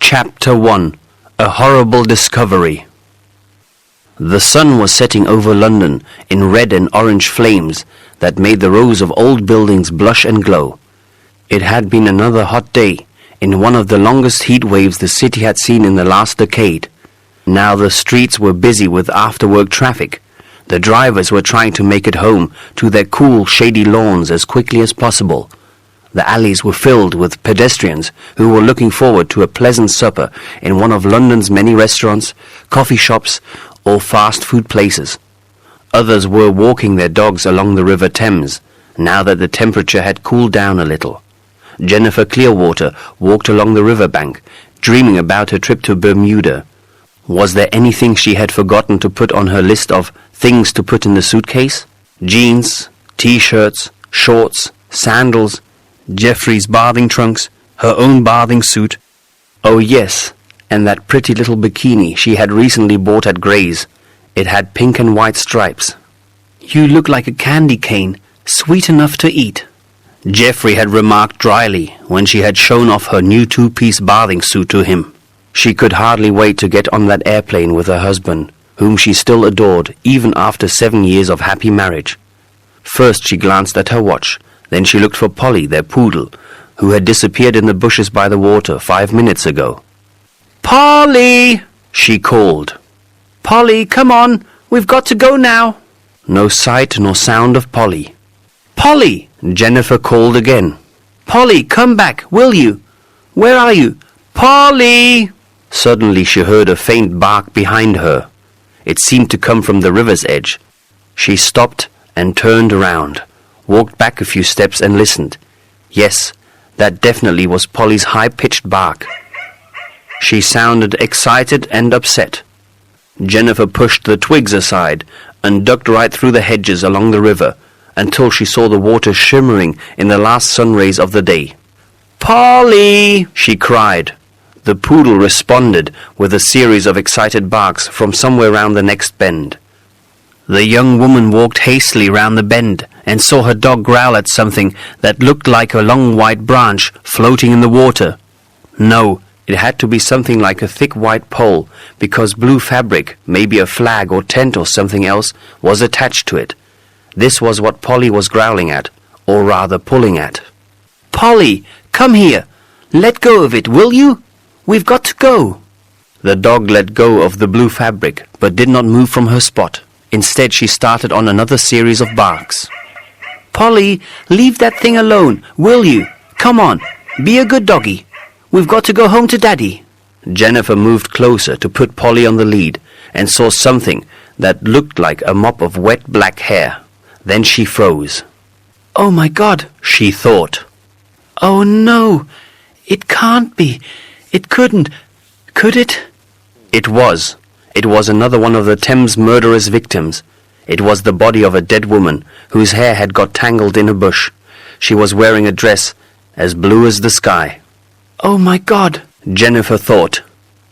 Chapter 1. A Horrible Discovery. The sun was setting over London in red and orange flames that made the rows of old buildings blush and glow. It had been another hot day, in one of the longest heat waves the city had seen in the last decade. Now the streets were busy with after-work traffic. The drivers were trying to make it home to their cool, shady lawns as quickly as possible. The alleys were filled with pedestrians who were looking forward to a pleasant supper in one of London's many restaurants, coffee shops, or fast food places. Others were walking their dogs along the River Thames, now that the temperature had cooled down a little. Jennifer Clearwater walked along the riverbank, dreaming about her trip to Bermuda. Was there anything she had forgotten to put on her list of things to put in the suitcase? Jeans, t-shirts, shorts, sandals, Jeffrey's bathing trunks, her own bathing suit. Oh yes, and that pretty little bikini she had recently bought at Gray's. It had pink and white stripes. "You look like a candy cane, sweet enough to eat," Jeffrey had remarked dryly when she had shown off her new two-piece bathing suit to him. She could hardly wait to get on that airplane with her husband, whom she still adored even after 7 years of happy marriage. First she glanced at her watch. Then she looked for Polly, their poodle, who had disappeared in the bushes by the water 5 minutes ago. "Polly!" she called. "Polly, come on! We've got to go now!" No sight nor sound of Polly. "Polly!" Jennifer called again. "Polly, come back, will you? Where are you? Polly!" Suddenly she heard a faint bark behind her. It seemed to come from the river's edge. She stopped and turned around, walked back a few steps and listened. Yes, that definitely was Polly's high-pitched bark. She sounded excited and upset. Jennifer pushed the twigs aside and ducked right through the hedges along the river until she saw the water shimmering in the last sun rays of the day. "Polly!" she cried. The poodle responded with a series of excited barks from somewhere round the next bend. The young woman walked hastily round the bend and saw her dog growl at something that looked like a long white branch floating in the water. No, it had to be something like a thick white pole, because blue fabric, maybe a flag or tent or something else, was attached to it. This was what Polly was growling at, or rather pulling at. "Polly, come here! Let go of it, will you? We've got to go!" The dog let go of the blue fabric, but did not move from her spot. Instead, she started on another series of barks. "Polly, leave that thing alone, will you? Come on, be a good doggy. We've got to go home to Daddy." Jennifer moved closer to put Polly on the lead and saw something that looked like a mop of wet black hair. Then she froze. "Oh my God," she thought. "Oh no, it can't be. It couldn't. Could it?" It was. It was another one of the Thames murderous victims. It was the body of a dead woman whose hair had got tangled in a bush. She was wearing a dress as blue as the sky. "Oh my God," Jennifer thought.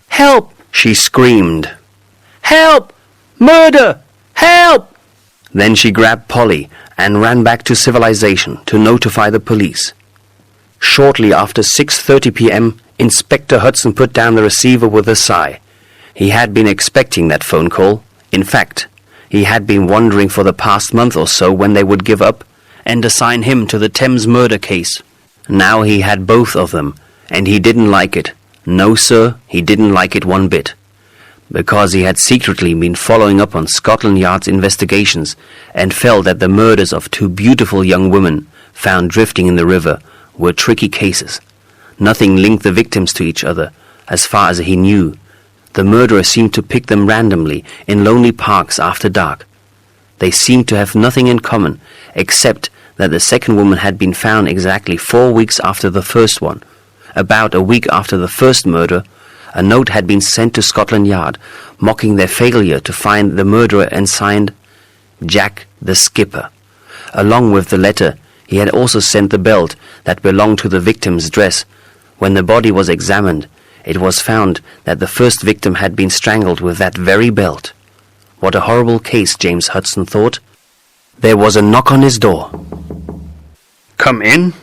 "Help!" she screamed. "Help! Murder! Help!" Then she grabbed Polly and ran back to civilization to notify the police. Shortly after 6:30 p.m., Inspector Hudson put down the receiver with a sigh. He had been expecting that phone call. In fact, he had been wondering for the past month or so when they would give up and assign him to the Thames murder case. Now he had both of them, and he didn't like it. No, sir, he didn't like it one bit. Because he had secretly been following up on Scotland Yard's investigations and felt that the murders of 2 beautiful young women found drifting in the river were tricky cases. Nothing linked the victims to each other, as far as he knew. The murderer seemed to pick them randomly in lonely parks after dark. They seemed to have nothing in common, except that the second woman had been found exactly 4 weeks after the first one. About a week after the first murder, a note had been sent to Scotland Yard, mocking their failure to find the murderer and signed Jack the Skipper. Along with the letter, he had also sent the belt that belonged to the victim's dress. When the body was examined, it was found that the first victim had been strangled with that very belt. What a horrible case, James Hudson thought. There was a knock on his door. "Come in,"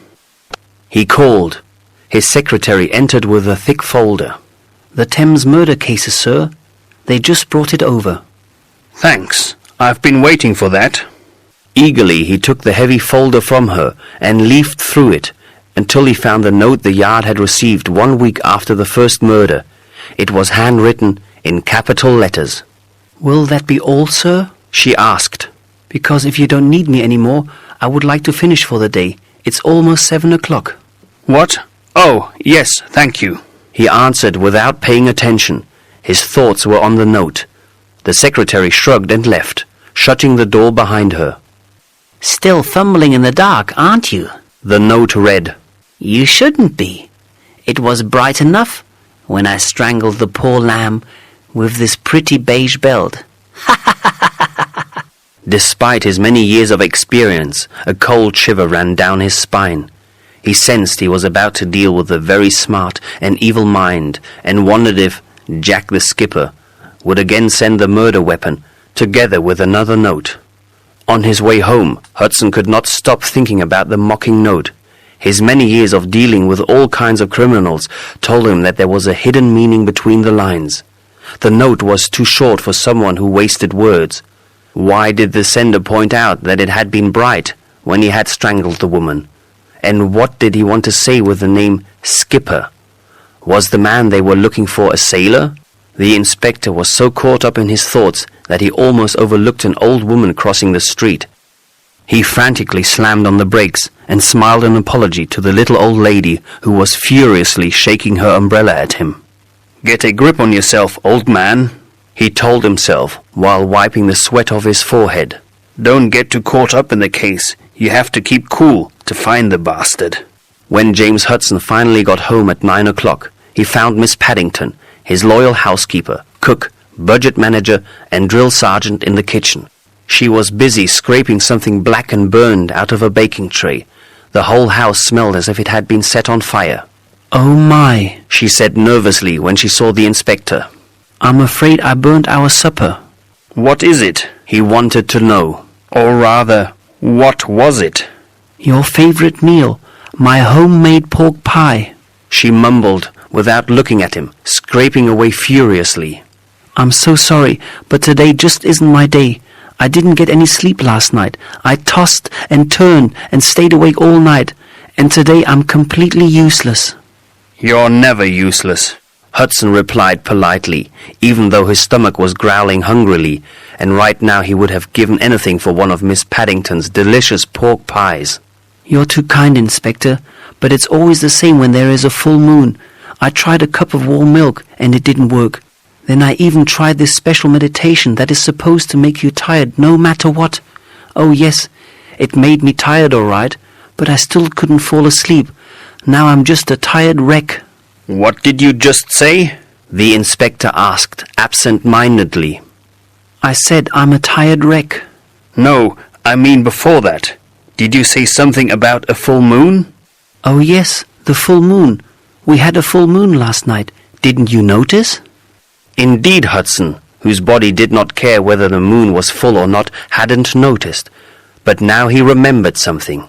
he called. His secretary entered with a thick folder. The Thames murder cases, sir. They just brought it over. Thanks. I've been waiting for that. Eagerly he took the heavy folder from her and leafed through it until he found the note the Yard had received 1 week after the first murder. It was handwritten in capital letters. "Will that be all, sir?" she asked. "Because if you don't need me anymore, I would like to finish for the day. It's almost 7 o'clock. What? Oh, yes, thank you. He answered without paying attention. His thoughts were on the note. The secretary shrugged and left, shutting the door behind her. "Still fumbling in the dark, aren't you?" The note read. "You shouldn't be. It was bright enough when I strangled the poor lamb with this pretty beige belt." Despite his many years of experience, a cold shiver ran down his spine. He sensed he was about to deal with a very smart and evil mind, and wondered if Jack the skipper would again send the murder weapon, together with another note. On his way home, Hudson could not stop thinking about the mocking note. His many years of dealing with all kinds of criminals told him that there was a hidden meaning between the lines. The note was too short for someone who wasted words. Why did the sender point out that it had been bright when he had strangled the woman? And what did he want to say with the name Skipper? Was the man they were looking for a sailor? The inspector was so caught up in his thoughts that he almost overlooked an old woman crossing the street. He frantically slammed on the brakes and smiled an apology to the little old lady who was furiously shaking her umbrella at him. "Get a grip on yourself, old man," he told himself while wiping the sweat off his forehead. "Don't get too caught up in the case. You have to keep cool to find the bastard." When James Hudson finally got home at 9 o'clock, he found Miss Paddington, his loyal housekeeper, cook, budget manager, and drill sergeant in the kitchen. She was busy scraping something black and burned out of a baking tray. The whole house smelled as if it had been set on fire. "Oh my," she said nervously when she saw the inspector. "I'm afraid I burnt our supper." "What is it?" he wanted to know. Or rather, what was it? "Your favorite meal, my homemade pork pie," she mumbled without looking at him, scraping away furiously. "I'm so sorry, but today just isn't my day. I didn't get any sleep last night. I tossed and turned and stayed awake all night, and today I'm completely useless." "You're never useless," Hudson replied politely, even though his stomach was growling hungrily, and right now he would have given anything for one of Miss Paddington's delicious pork pies. "You're too kind, Inspector, but it's always the same when there is a full moon. I tried a cup of warm milk, and it didn't work. Then I even tried this special meditation that is supposed to make you tired no matter what. Oh yes, it made me tired all right, but I still couldn't fall asleep. Now I'm just a tired wreck." "What did you just say?" the inspector asked absent-mindedly. "I said I'm a tired wreck." "No, I mean before that. Did you say something about a full moon?" "Oh yes, the full moon. We had a full moon last night. Didn't you notice?" Indeed, Hudson, whose body did not care whether the moon was full or not, hadn't noticed. But now he remembered something.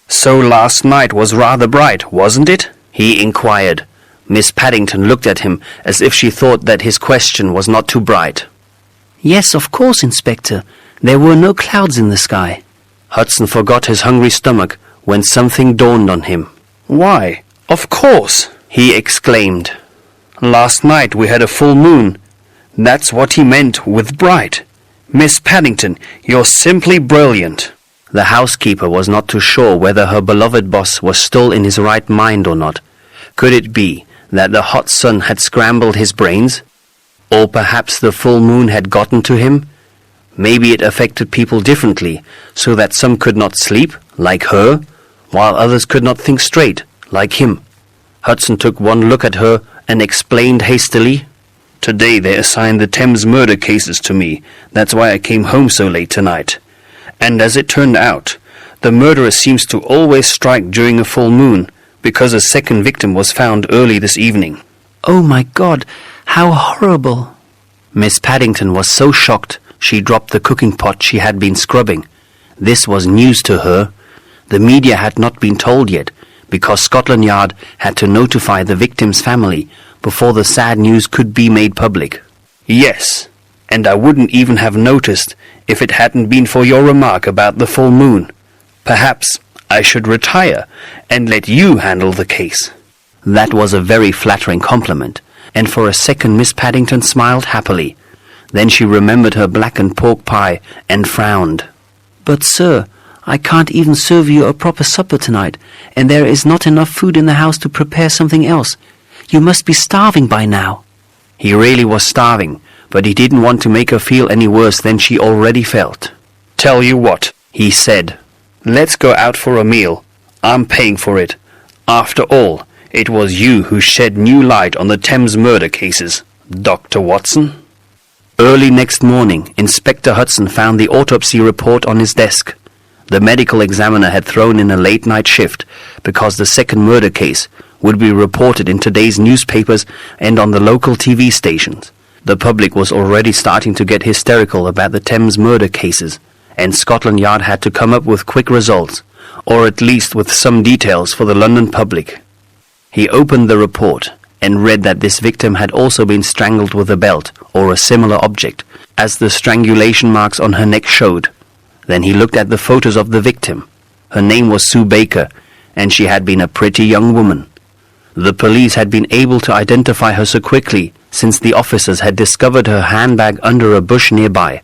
"So last night was rather bright, wasn't it?" he inquired. Miss Paddington looked at him as if she thought that his question was not too bright. "Yes, of course, Inspector. There were no clouds in the sky." Hudson forgot his hungry stomach when something dawned on him. "Why, of course," he exclaimed. "Last night we had a full moon. That's what he meant with bright. Miss Paddington, you're simply brilliant." The housekeeper was not too sure whether her beloved boss was still in his right mind or not. Could it be that the hot sun had scrambled his brains? Or perhaps the full moon had gotten to him? Maybe it affected people differently, so that some could not sleep, like her, while others could not think straight, like him. Hudson took one look at her and explained hastily, "Today they assigned the Thames murder cases to me. That's why I came home so late tonight. And as it turned out, the murderer seems to always strike during a full moon, because a second victim was found early this evening." "Oh my God, how horrible!" Miss Paddington was so shocked she dropped the cooking pot she had been scrubbing. This was news to her. The media had not been told yet, because Scotland Yard had to notify the victim's family before the sad news could be made public. Yes, and I wouldn't even have noticed if it hadn't been for your remark about the full moon. Perhaps I should retire and let you handle the case." That was a very flattering compliment, and for a second Miss Paddington smiled happily. Then she remembered her blackened pork pie and frowned. "But, sir, I can't even serve you a proper supper tonight, and there is not enough food in the house to prepare something else. You must be starving by now." He really was starving, but he didn't want to make her feel any worse than she already felt. "Tell you what," he said. "let's go out for a meal. I'm paying for it. After all, it was you who shed new light on the Thames murder cases, Dr. Watson." Early next morning, Inspector Hudson found the autopsy report on his desk. The medical examiner had thrown in a late-night shift because the second murder case would be reported in today's newspapers and on the local TV stations. The public was already starting to get hysterical about the Thames murder cases, and Scotland Yard had to come up with quick results, or at least with some details for the London public. He opened the report and read that this victim had also been strangled with a belt or a similar object, as the strangulation marks on her neck showed. Then he looked at the photos of the victim. Her name was Sue Baker, and she had been a pretty young woman. The police had been able to identify her so quickly since the officers had discovered her handbag under a bush nearby.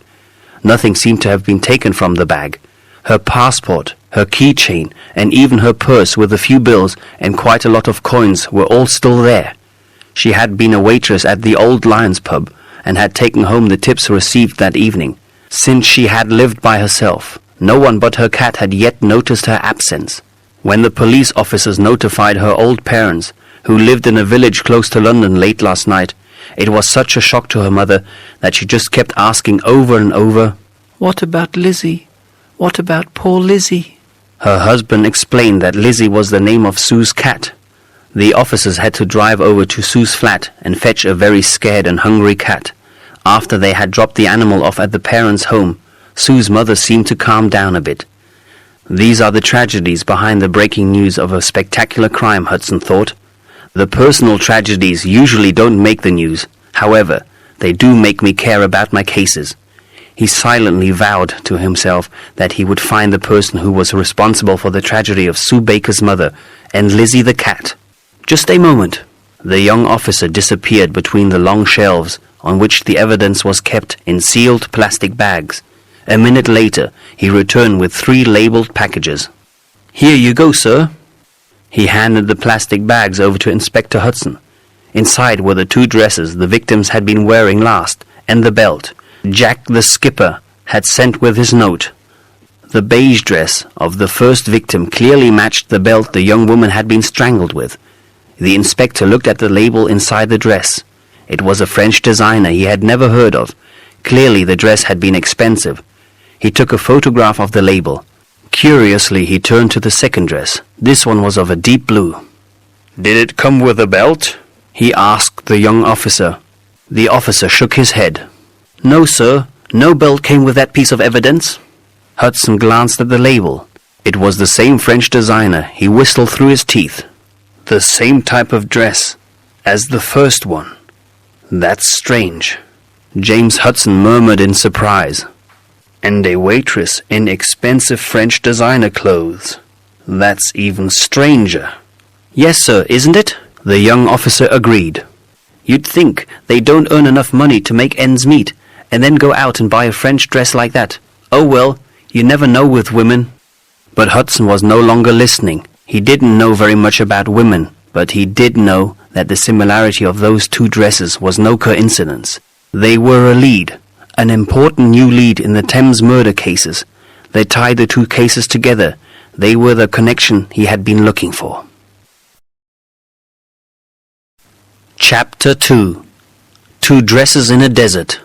Nothing seemed to have been taken from the bag. Her passport, her keychain, and even her purse with a few bills and quite a lot of coins were all still there. She had been a waitress at the Old Lions pub and had taken home the tips received that evening. Since she had lived by herself, no one but her cat had yet noticed her absence. When the police officers notified her old parents, who lived in a village close to London late last night, it was such a shock to her mother that she just kept asking over and over, "What about Lizzie? What about poor Lizzie?" Her husband explained that Lizzie was the name of Sue's cat. The officers had to drive over to Sue's flat and fetch a very scared and hungry cat. After they had dropped the animal off at the parents' home, Sue's mother seemed to calm down a bit. These are the tragedies behind the breaking news of a spectacular crime, Hudson thought. The personal tragedies usually don't make the news. However, they do make me care about my cases. He silently vowed to himself that he would find the person who was responsible for the tragedy of Sue Baker's mother and Lizzie the cat. Just a moment. The young officer disappeared between the long shelves on which the evidence was kept in sealed plastic bags. A minute later, he returned with 3 labeled packages. "Here you go, sir." He handed the plastic bags over to Inspector Hudson. Inside were the 2 dresses the victims had been wearing last, and the belt Jack the skipper had sent with his note. The beige dress of the first victim clearly matched the belt the young woman had been strangled with. The inspector looked at the label inside the dress. It was a French designer he had never heard of. Clearly the dress had been expensive. He took a photograph of the label. Curiously, he turned to the second dress. This one was of a deep blue. "Did it come with a belt?" he asked the young officer. The officer shook his head. "No, sir. No belt came with that piece of evidence." Hudson glanced at the label. It was the same French designer. He whistled through his teeth. "The same type of dress as the first one. That's strange," James Hudson murmured in surprise. "And a waitress in expensive French designer clothes. That's even stranger." "Yes, sir, isn't it?" the young officer agreed. "You'd think they don't earn enough money to make ends meet, and then go out and buy a French dress like that. Oh well, you never know with women." But Hudson was no longer listening. He didn't know very much about women, but he did know that the similarity of those 2 dresses was no coincidence. They were a lead, an important new lead in the Thames murder cases. They tied the 2 cases together. They were the connection he had been looking for. Chapter 2. 2 Dresses in a Desert.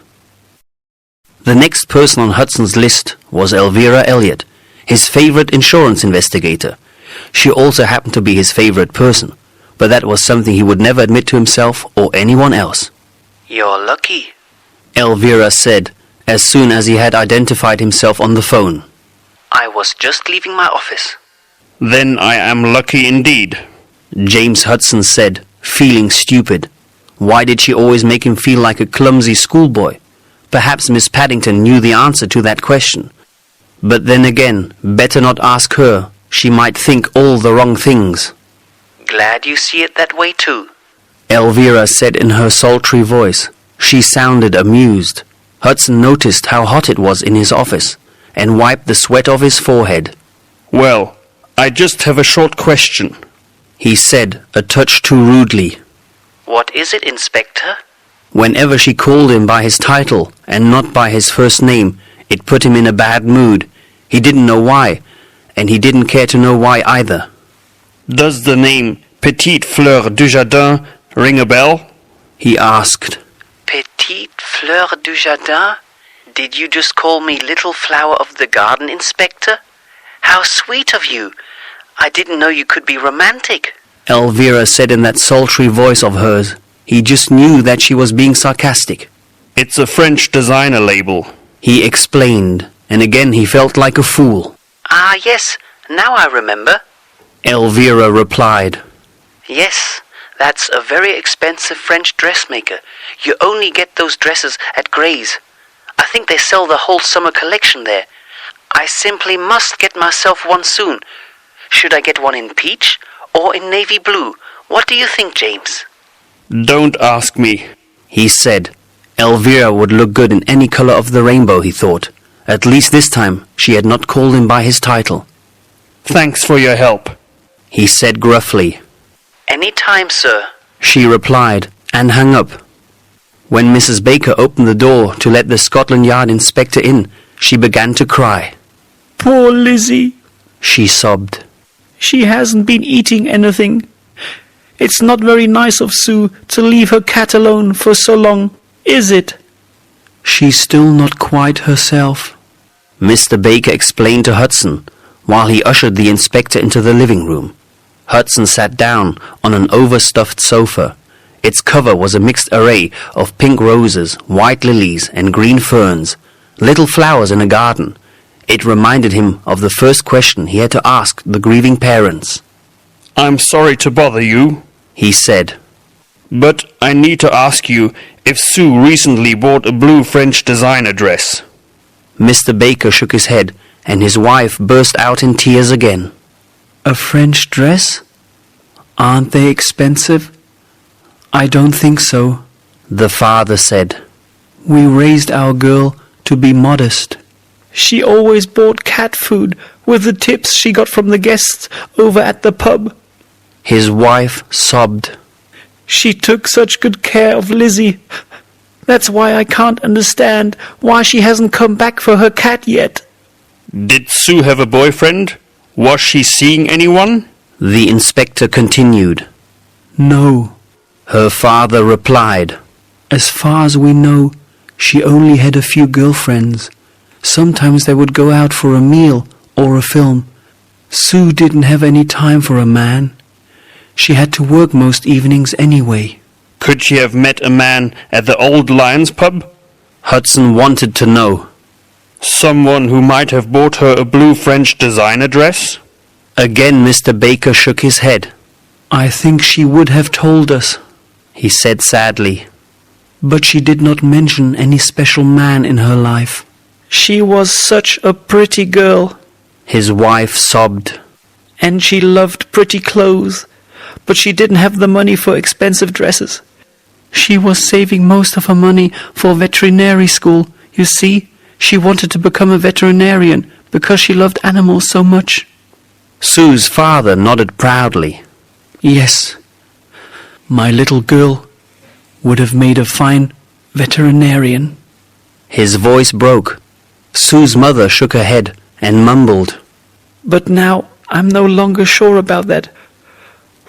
The next person on Hudson's list was Elvira Elliot, his favorite insurance investigator. She also happened to be his favorite person, but that was something he would never admit to himself or anyone else. "You're lucky," Elvira said, as soon as he had identified himself on the phone. "I was just leaving my office." Then I am lucky indeed. James Hudson said, feeling stupid. Why did she always make him feel like a clumsy schoolboy? Perhaps Miss Paddington knew the answer to that question. But then again, better not ask her. She might think all the wrong things. Glad you see it that way too. Elvira said in her sultry voice. She sounded amused. Hudson noticed how hot it was in his office, and wiped the sweat off his forehead. Well, I just have a short question, he said, a touch too rudely. What is it, Inspector? Whenever she called him by his title, and not by his first name, it put him in a bad mood. He didn't know why, and he didn't care to know why either. Does the name Petite Fleur du Jardin ring a bell? He asked. Petite Fleur du Jardin? Did you just call me Little Flower of the Garden, Inspector? How sweet of you! I didn't know you could be romantic. Elvira said in that sultry voice of hers. He just knew that she was being sarcastic. It's a French designer label, he explained, and again he felt like a fool. Ah, yes, now I remember. Elvira replied. Yes, that's a very expensive French dressmaker. You only get those dresses at Gray's. I think they sell the whole summer collection there. I simply must get myself one soon. Should I get one in peach or in navy blue? What do you think, James? Don't ask me, he said. Elvira would look good in any color of the rainbow, he thought. At least this time she had not called him by his title. Thanks for your help, he said gruffly. Any time, sir, she replied, and hung up. When Mrs. Baker opened the door to let the Scotland Yard inspector in, she began to cry. Poor Lizzie, she sobbed. She hasn't been eating anything. It's not very nice of Sue to leave her cat alone for so long, is it? She's still not quite herself, Mr. Baker explained to Hudson, while he ushered the inspector into the living room. Hudson sat down on an overstuffed sofa. Its cover was a mixed array of pink roses, white lilies, and green ferns, little flowers in a garden. It reminded him of the first question he had to ask the grieving parents. I'm sorry to bother you, he said, but I need to ask you if Sue recently bought a blue French designer dress. Mr. Baker shook his head, and his wife burst out in tears again. A French dress? Aren't they expensive? I don't think so, the father said. We raised our girl to be modest. She always bought cat food with the tips she got from the guests over at the pub. His wife sobbed. She took such good care of Lizzie. That's why I can't understand why she hasn't come back for her cat yet. Did Sue have a boyfriend? Was she seeing anyone? The inspector continued. No, her father replied. As far as we know, she only had a few girlfriends. Sometimes they would go out for a meal or a film. Sue didn't have any time for a man. She had to work most evenings anyway. Could she have met a man at the Old Lions pub? Hudson wanted to know. Someone who might have bought her a blue French designer dress? Again Mr. Baker shook his head. I think she would have told us, he said sadly. But she did not mention any special man in her life. She was such a pretty girl, his wife sobbed. And she loved pretty clothes, but she didn't have the money for expensive dresses. She was saving most of her money for veterinary school. You see, she wanted to become a veterinarian because she loved animals so much. Sue's father nodded proudly. Yes, my little girl would have made a fine veterinarian. His voice broke. Sue's mother shook her head and mumbled. But now I'm no longer sure about that.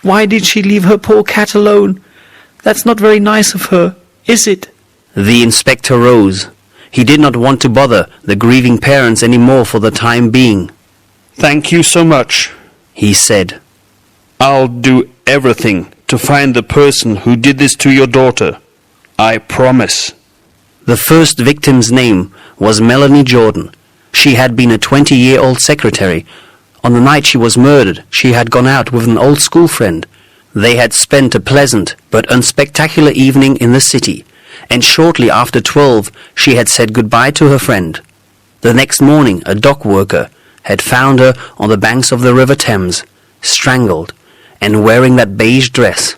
Why did she leave her poor cat alone? That's not very nice of her, is it? The inspector rose. He did not want to bother the grieving parents any more for the time being. Thank you so much, he said. I'll do everything to find the person who did this to your daughter. I promise. The first victim's name was Melanie Jordan. She had been a 20-year-old secretary On the night she was murdered, she had gone out with an old school friend. They had spent a pleasant but unspectacular evening in the city, and shortly after 12 she had said goodbye to her friend. The next morning a dock worker had found her on the banks of the River Thames, strangled, and wearing that beige dress.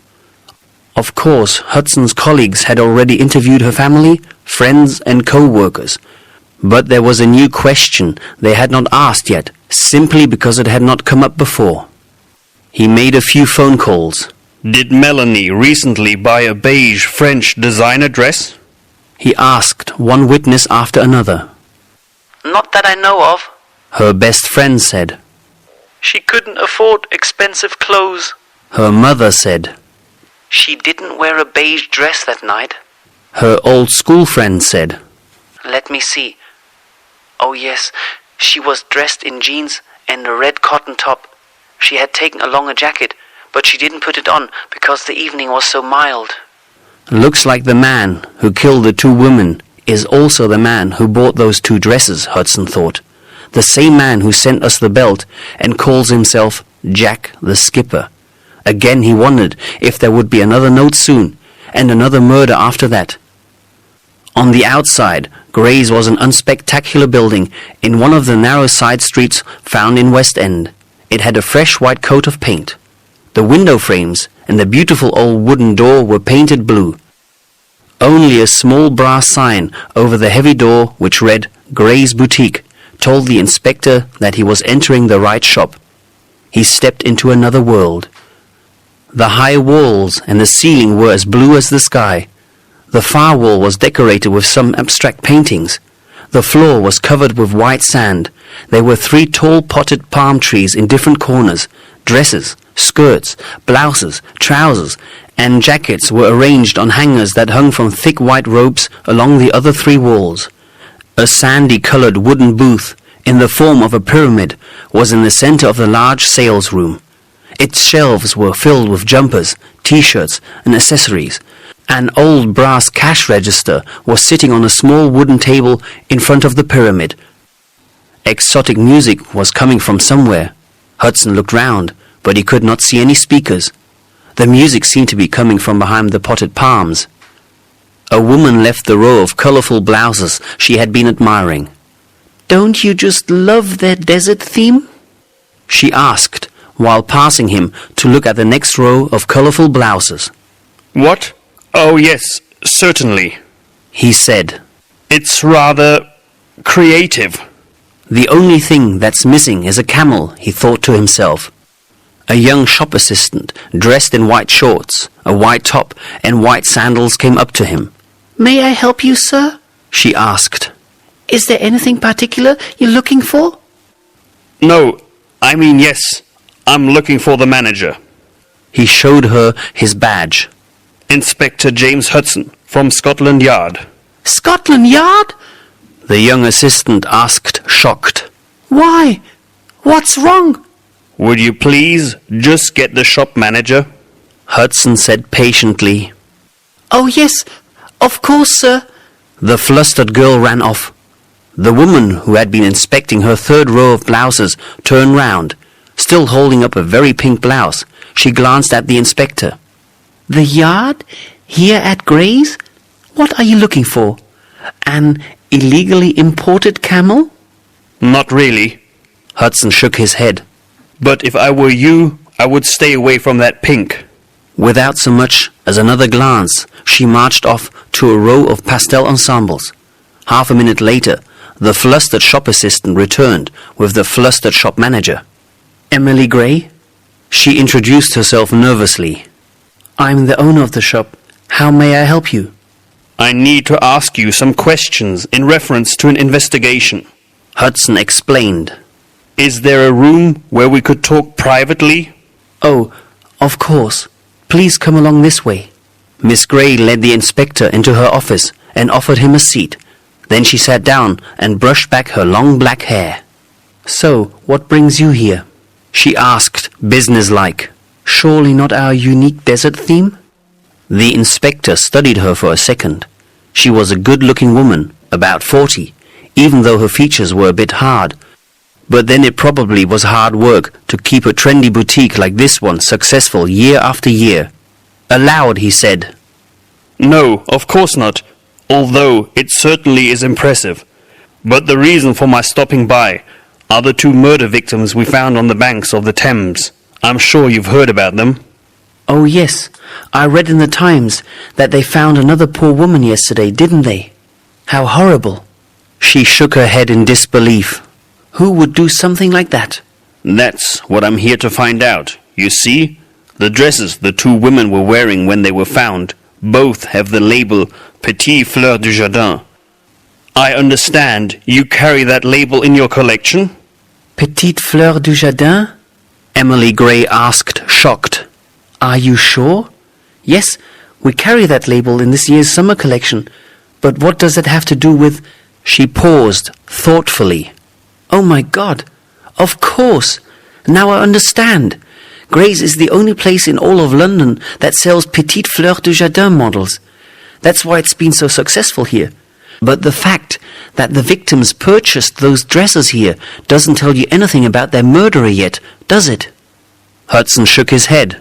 Of course, Hudson's colleagues had already interviewed her family, friends, and co-workers. But there was a new question they had not asked yet, simply because it had not come up before. He made a few phone calls. Did Melanie recently buy a beige French designer dress? He asked one witness after another. Not that I know of. Her best friend said. She couldn't afford expensive clothes. Her mother said. She didn't wear a beige dress that night. Her old school friend said. Let me see. Oh yes, she was dressed in jeans and a red cotton top. She had taken along a jacket, but she didn't put it on because the evening was so mild. Looks like the man who killed the two women is also the man who bought those two dresses, Hudson thought. The same man who sent us the belt and calls himself Jack the Skipper. Again he wondered if there would be another note soon, and another murder after that. On the outside, Gray's was an unspectacular building in one of the narrow side streets found in West End. It had a fresh white coat of paint. The window frames and the beautiful old wooden door were painted blue. Only a small brass sign over the heavy door which read Gray's Boutique told the inspector that he was entering the right shop. He stepped into another world. The high walls and the ceiling were as blue as the sky. The far wall was decorated with some abstract paintings. The floor was covered with white sand. There were 3 tall potted palm trees in different corners. Dresses, skirts, blouses, trousers, and jackets were arranged on hangers that hung from thick white ropes along the other 3 walls. A sandy-colored wooden booth, in the form of a pyramid, was in the center of the large sales room. Its shelves were filled with jumpers, t-shirts, and accessories. An old brass cash register was sitting on a small wooden table in front of the pyramid. Exotic music was coming from somewhere. Hudson looked round, but he could not see any speakers. The music seemed to be coming from behind the potted palms. A woman left the row of colorful blouses she had been admiring. Don't you just love their desert theme? She asked, while passing him to look at the next row of colorful blouses. What? Oh yes, certainly, he said. It's rather creative. The only thing that's missing is a camel, he thought to himself. A young shop assistant, dressed in white shorts, a white top, and white sandals came up to him. May I help you, sir? She asked. Is there anything particular you're looking for? No, I mean yes. I'm looking for the manager. He showed her his badge. Inspector James Hudson, from Scotland Yard. Scotland Yard? The young assistant asked, shocked. Why? What's wrong? Would you please just get the shop manager? Hudson said patiently. Oh yes, of course, sir. The flustered girl ran off. The woman who had been inspecting her 3rd row of blouses turned round. Still holding up a very pink blouse, she glanced at the inspector. The Yard? Here at Gray's? What are you looking for? An illegally imported camel? Not really. Hudson shook his head. But if I were you, I would stay away from that pink. Without so much as another glance, she marched off to a row of pastel ensembles. Half a minute later, the flustered shop assistant returned with the flustered shop manager. Emily Gray? She introduced herself nervously. I'm the owner of the shop. How may I help you? I need to ask you some questions in reference to an investigation. Hudson explained. Is there a room where we could talk privately? Oh, of course. Please come along this way. Miss Gray led the inspector into her office and offered him a seat. Then she sat down and brushed back her long black hair. So, what brings you here? She asked, businesslike. Surely not our unique desert theme? The inspector studied her for a second. She was a good-looking woman, about 40, even though her features were a bit hard. But then it probably was hard work to keep a trendy boutique like this one successful year after year. Aloud he said, No, of course not, although it certainly is impressive. But the reason for my stopping by are the 2 murder victims we found on the banks of the Thames. I'm sure you've heard about them. Oh yes, I read in the Times that they found another poor woman yesterday, didn't they? How horrible. She shook her head in disbelief. Who would do something like that? That's what I'm here to find out. You see, the dresses the 2 women were wearing when they were found both have the label Petit Fleur du Jardin. I understand you carry that label in your collection? Petite Fleur du Jardin? Emily Gray asked, shocked. Are you sure? Yes, we carry that label in this year's summer collection. But what does it have to do with... She paused, thoughtfully. Oh my God! Of course! Now I understand. Gray's is the only place in all of London that sells Petite Fleur du Jardin models. That's why it's been so successful here. But the fact that the victims purchased those dresses here doesn't tell you anything about their murderer yet, does it? Hudson shook his head.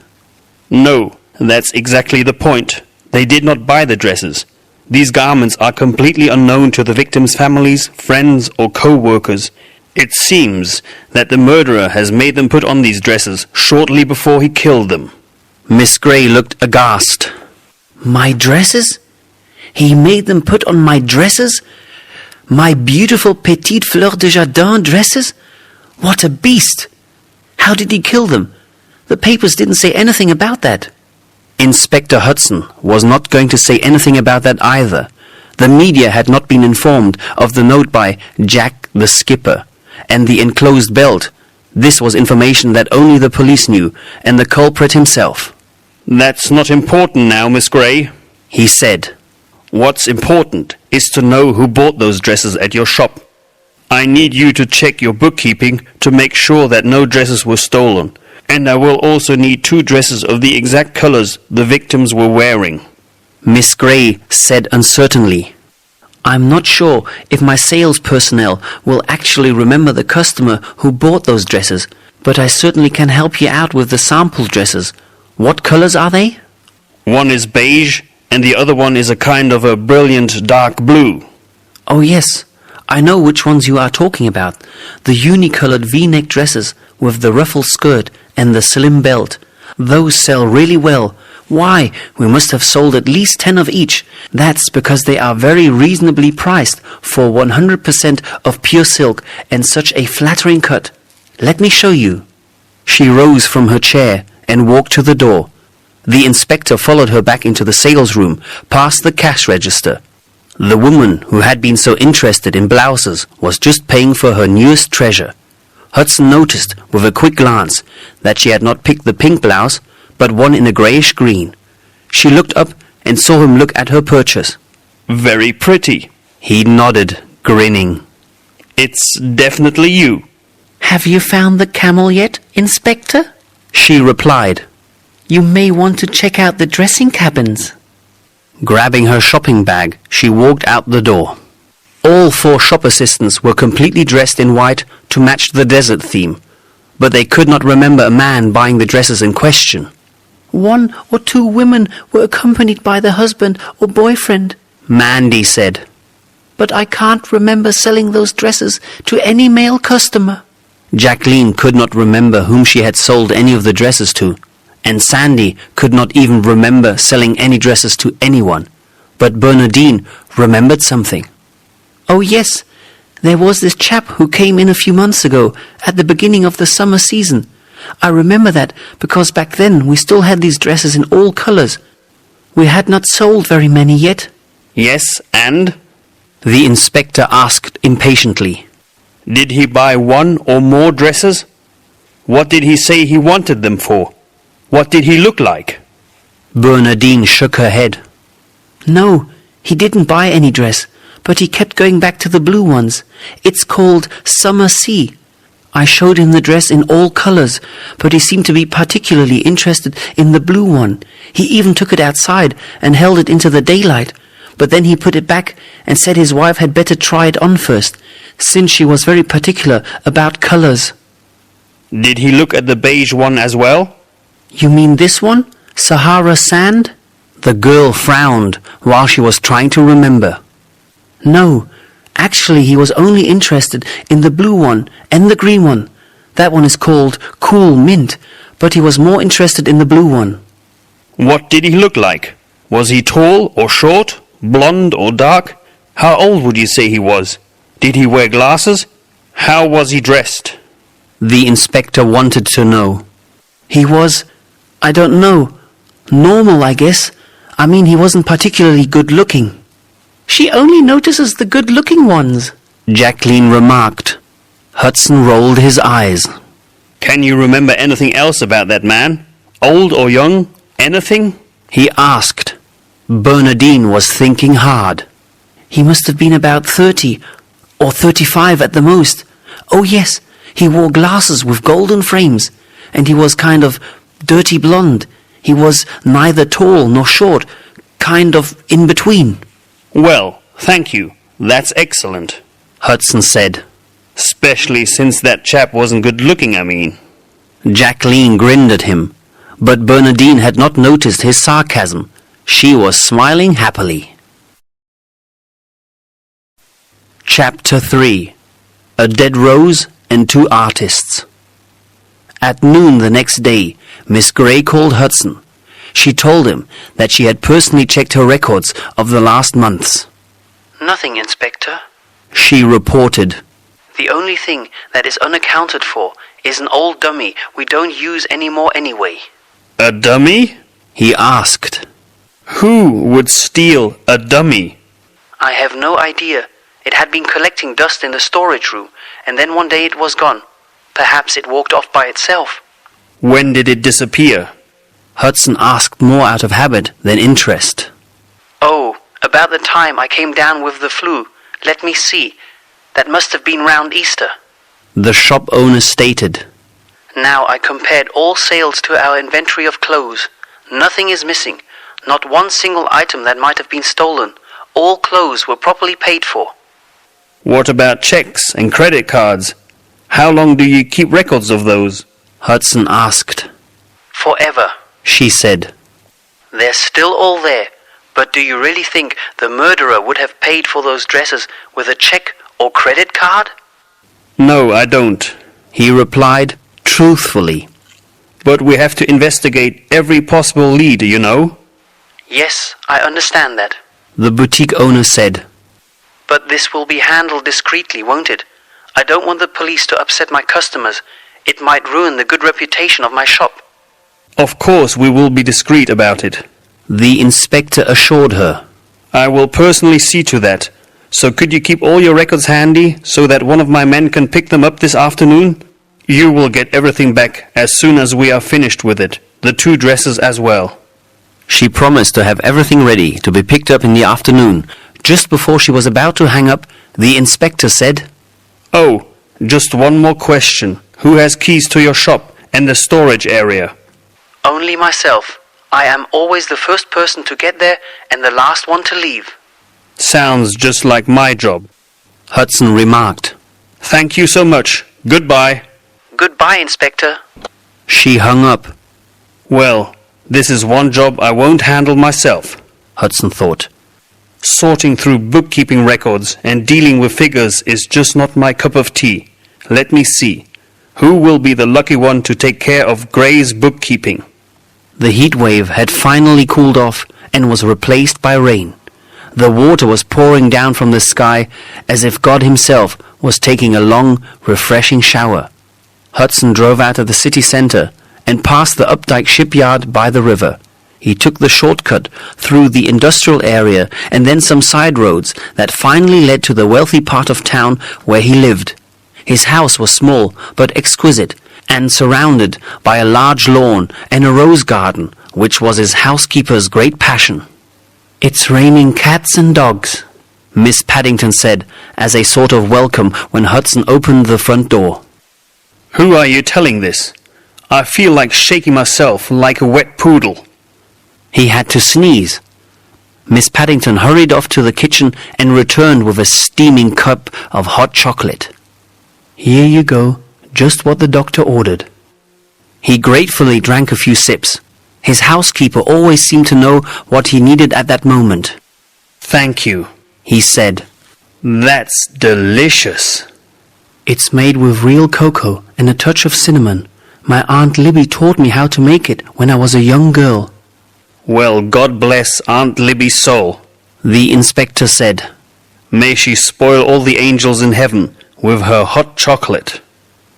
No, that's exactly the point. They did not buy the dresses. These garments are completely unknown to the victims' families, friends, or co-workers. It seems that the murderer has made them put on these dresses shortly before he killed them. Miss Gray looked aghast. My dresses? He made them put on my dresses? My beautiful Petite Fleur du Jardin dresses? What a beast! How did he kill them? The papers didn't say anything about that. Inspector Hudson was not going to say anything about that either. The media had not been informed of the note by Jack the Skipper and the enclosed belt. This was information that only the police knew and the culprit himself. That's not important now, Miss Gray, he said. What's important is to know who bought those dresses at your shop. I need you to check your bookkeeping to make sure that no dresses were stolen. And I will also need 2 dresses of the exact colors the victims were wearing. Miss Gray said uncertainly. I'm not sure if my sales personnel will actually remember the customer who bought those dresses, but I certainly can help you out with the sample dresses. What colors are they? One is beige, and the other one is a kind of a brilliant dark blue. Oh yes, I know which ones you are talking about. The uni-colored V-neck dresses with the ruffled skirt and the slim belt. Those sell really well. Why, we must have sold at least 10 of each. That's because they are very reasonably priced for 100% of pure silk and such a flattering cut. Let me show you. She rose from her chair and walked to the door. The inspector followed her back into the sales room, past the cash register. The woman who had been so interested in blouses was just paying for her newest treasure. Hudson noticed with a quick glance that she had not picked the pink blouse, but one in a greyish green. She looked up and saw him look at her purchase. Very pretty. He nodded, grinning. It's definitely you. Have you found the camel yet, Inspector? She replied. You may want to check out the dressing cabins. Grabbing her shopping bag, she walked out the door. All 4 shop assistants were completely dressed in white to match the desert theme, but they could not remember a man buying the dresses in question. 1 or 2 women were accompanied by the husband or boyfriend, Mandy said. but I can't remember selling those dresses to any male customer. Jacqueline could not remember whom she had sold any of the dresses to, and Sandy could not even remember selling any dresses to anyone. But Bernadine remembered something. Oh yes, there was this chap who came in a few months ago, at the beginning of the summer season. I remember that because back then we still had these dresses in all colors. We had not sold very many yet. Yes, and? The inspector asked impatiently. Did he buy 1 or more dresses? What did he say he wanted them for? What did he look like? Bernadine shook her head. No, he didn't buy any dress, but he kept going back to the blue ones. It's called Summer Sea. I showed him the dress in all colors, but he seemed to be particularly interested in the blue one. He even took it outside and held it into the daylight. but then he put it back and said his wife had better try it on first, since she was very particular about colours. Did he look at the beige one as well? You mean this one? Sahara sand? The girl frowned while she was trying to remember. No, actually he was only interested in the blue one and the green one. That one is called Cool Mint, but he was more interested in the blue one. What did he look like? Was he tall or short, blonde or dark? How old would you say he was? Did he wear glasses? How was he dressed? The inspector wanted to know. He was, I don't know, normal, I guess. I mean, he wasn't particularly good-looking. She only notices the good-looking ones, Jacqueline remarked. Hudson rolled his eyes. Can you remember anything else about that man? Old or young? Anything? He asked. Bernadine was thinking hard. He must have been about 30 or 35 at the most. Oh yes, he wore glasses with golden frames, and he was kind of dirty blonde. He was neither tall nor short, kind of in between. Well, thank you. That's excellent, Hudson said. Especially since that chap wasn't good looking, I mean. Jacqueline grinned at him, but Bernadine had not noticed his sarcasm. She was smiling happily. Chapter 3. A Dead Rose and Two Artists. At noon the next day, Miss Gray called Hudson. She told him that she had personally checked her records of the last months. Nothing, Inspector. She reported. The only thing that is unaccounted for is an old dummy we don't use anymore anyway. A dummy? He asked. Who would steal a dummy? I have no idea. It had been collecting dust in the storage room, and then one day it was gone. Perhaps it walked off by itself. When did it disappear? Hudson asked more out of habit than interest. Oh, about the time I came down with the flu. Let me see. That must have been round Easter. The shop owner stated. Now I compared all sales to our inventory of clothes. Nothing is missing. Not one single item that might have been stolen. All clothes were properly paid for. What about checks and credit cards? How long do you keep records of those? Hudson asked. Forever, She said. they're still all there. But do you really think the murderer would have paid for those dresses with a check or credit card? No, I don't. He replied truthfully. But we have to investigate every possible lead, you know. Yes, I understand that. The boutique owner said. But this will be handled discreetly, won't it? I don't want the police to upset my customers. It might ruin the good reputation of my shop. Of course we will be discreet about it. The inspector assured her. I will personally see to that. So could you keep all your records handy so that one of my men can pick them up this afternoon? You will get everything back as soon as we are finished with it. The two dresses as well. She promised to have everything ready to be picked up in the afternoon. Just before she was about to hang up, the inspector said, Oh, just one more question. Who has keys to your shop and the storage area? Only myself. I am always the first person to get there and the last one to leave. Sounds just like my job. Hudson remarked. Thank you so much. Goodbye. Goodbye, Inspector. She hung up. Well, this is one job I won't handle myself, Hudson thought. Sorting through bookkeeping records and dealing with figures is just not my cup of tea. Let me see. Who will be the lucky one to take care of Gray's bookkeeping? The heat wave had finally cooled off and was replaced by rain. The water was pouring down from the sky as if God himself was taking a long, refreshing shower. Hudson drove out of the city center and passed the Updike shipyard by the river. He took the shortcut through the industrial area and then some side roads that finally led to the wealthy part of town where he lived. His house was small but exquisite and surrounded by a large lawn and a rose garden, which was his housekeeper's great passion. "It's raining cats and dogs," Miss Paddington said as a sort of welcome when Hudson opened the front door. Who are you telling this? I feel like shaking myself like a wet poodle. He had to sneeze. Miss Paddington hurried off to the kitchen and returned with a steaming cup of hot chocolate. Here you go, just what the doctor ordered. He gratefully drank a few sips. His housekeeper always seemed to know what he needed at that moment. Thank you, he said. That's delicious. It's made with real cocoa and a touch of cinnamon. My Aunt Libby taught me how to make it when I was a young girl. Well, God bless Aunt Libby's soul, the inspector said. May she spoil all the angels in heaven with her hot chocolate.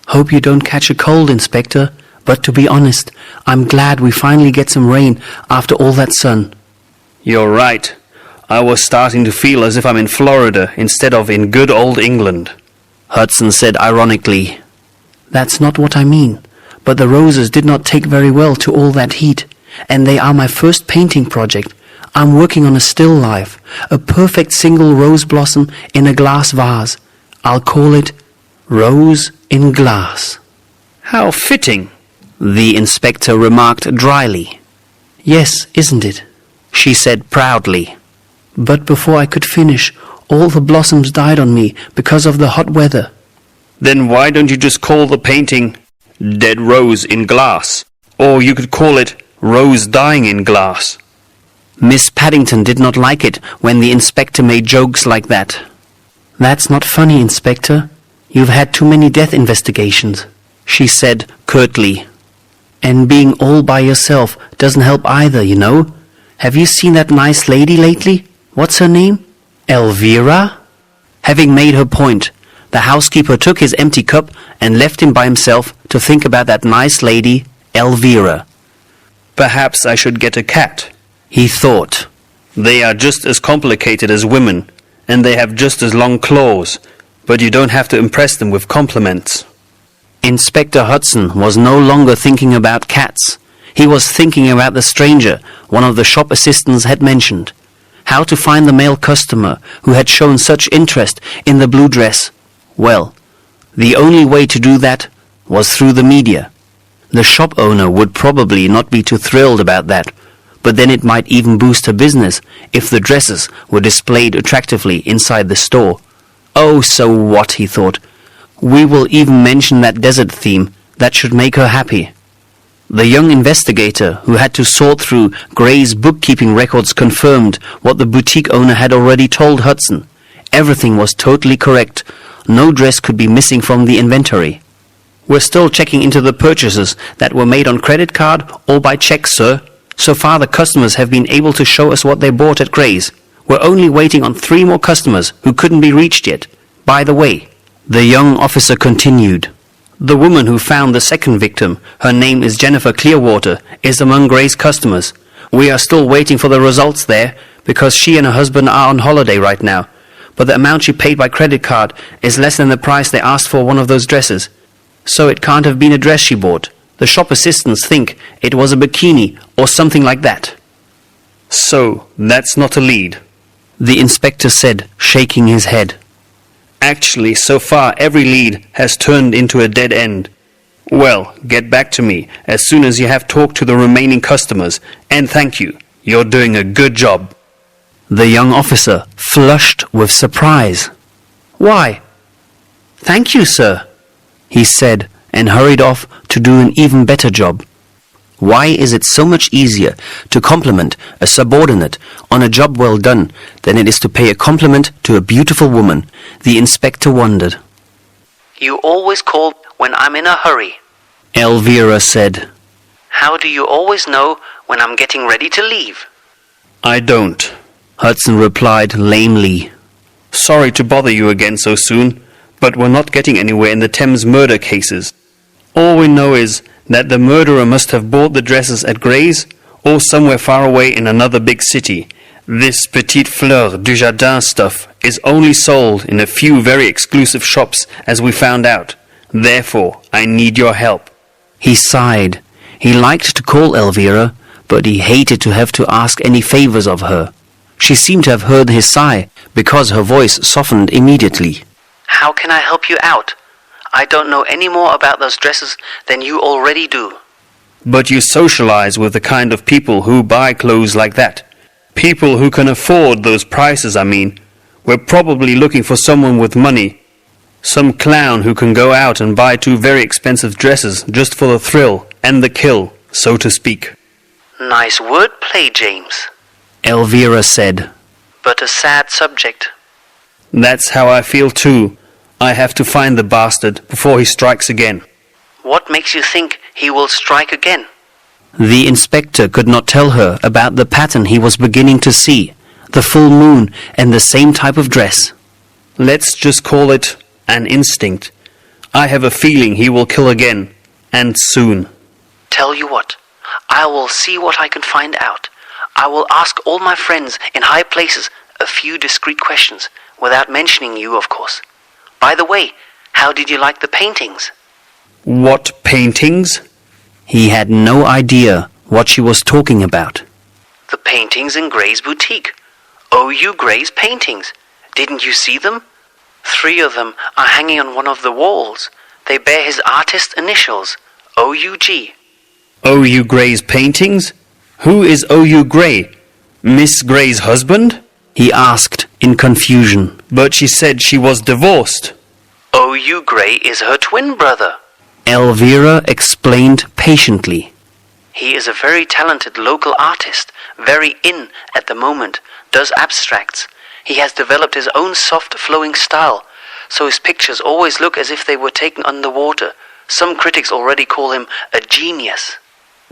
Hope you don't catch a cold, Inspector. But to be honest, I'm glad we finally get some rain after all that sun. You're right. I was starting to feel as if I'm in Florida instead of in good old England, Hudson said ironically. That's not what I mean. But the roses did not take very well to all that heat. And they are my first painting project. I'm working on a still life, a perfect single rose blossom in a glass vase. I'll call it Rose in Glass. How fitting, the inspector remarked dryly. Yes, isn't it? She said proudly. But before I could finish, all the blossoms died on me because of the hot weather. Then why don't you just call the painting Dead Rose in Glass? Or you could call it Rose Dying in Glass. Miss Paddington did not like it when the inspector made jokes like that. That's not funny, Inspector. You've had too many death investigations, she said curtly. And being all by yourself doesn't help either, you know. Have you seen that nice lady lately? What's her name? Elvira? Having made her point, the housekeeper took his empty cup and left him by himself to think about that nice lady, Elvira. Perhaps I should get a cat, he thought. They are just as complicated as women, and they have just as long claws, but you don't have to impress them with compliments. Inspector Hudson was no longer thinking about cats. He was thinking about the stranger one of the shop assistants had mentioned. How to find the male customer who had shown such interest in the blue dress. Well, the only way to do that was through the media. The shop owner would probably not be too thrilled about that, but then it might even boost her business if the dresses were displayed attractively inside the store. Oh, so what, he thought. We will even mention that desert theme. That should make her happy. The young investigator who had to sort through Gray's bookkeeping records confirmed what the boutique owner had already told Hudson. Everything was totally correct. No dress could be missing from the inventory. We're still checking into the purchases that were made on credit card or by check, sir. So far the customers have been able to show us what they bought at Gray's. We're only waiting on 3 more customers who couldn't be reached yet. By the way, the young officer continued, the woman who found the second victim, her name is Jennifer Clearwater, is among Gray's customers. We are still waiting for the results there because she and her husband are on holiday right now. But the amount she paid by credit card is less than the price they asked for one of those dresses. So it can't have been a dress she bought. The shop assistants think it was a bikini or something like that. So, that's not a lead, the inspector said, shaking his head. Actually, so far every lead has turned into a dead end. Well, get back to me as soon as you have talked to the remaining customers, and thank you. You're doing a good job. The young officer flushed with surprise. Why? Thank you, sir, he said, and hurried off to do an even better job. Why is it so much easier to compliment a subordinate on a job well done than it is to pay a compliment to a beautiful woman? The inspector wondered. You always call when I'm in a hurry, Elvira said. How do you always know when I'm getting ready to leave? I don't, Hudson replied lamely. Sorry to bother you again so soon, but we're not getting anywhere in the Thames murder cases. All we know is that the murderer must have bought the dresses at Gray's or somewhere far away in another big city. This Petite Fleur du Jardin stuff is only sold in a few very exclusive shops, as we found out. Therefore, I need your help. He sighed. He liked to call Elvira, but he hated to have to ask any favors of her. She seemed to have heard his sigh, because her voice softened immediately. How can I help you out? I don't know any more about those dresses than you already do. But you socialize with the kind of people who buy clothes like that. People who can afford those prices, I mean. We're probably looking for someone with money. Some clown who can go out and buy 2 very expensive dresses just for the thrill and the kill, so to speak. Nice wordplay, James. Elvira said. But a sad subject. That's how I feel too. I have to find the bastard before he strikes again. What makes you think he will strike again? The inspector could not tell her about the pattern he was beginning to see, the full moon and the same type of dress. Let's just call it an instinct. I have a feeling he will kill again, and soon. Tell you what, I will see what I can find out. I will ask all my friends in high places a few discreet questions, without mentioning you, of course. By the way, how did you like the paintings? What paintings? He had no idea what she was talking about. The paintings in Gray's boutique. O.U. Gray's paintings. Didn't you see them? 3 of them are hanging on one of the walls. They bear his artist initials, O.U.G. O.U. Gray's paintings? Who is O.U. Gray? Miss Gray's husband? He asked in confusion. But she said she was divorced. O.U. Gray is her twin brother. Elvira explained patiently. He is a very talented local artist, very in at the moment, does abstracts. He has developed his own soft flowing style, so his pictures always look as if they were taken underwater. Some critics already call him a genius.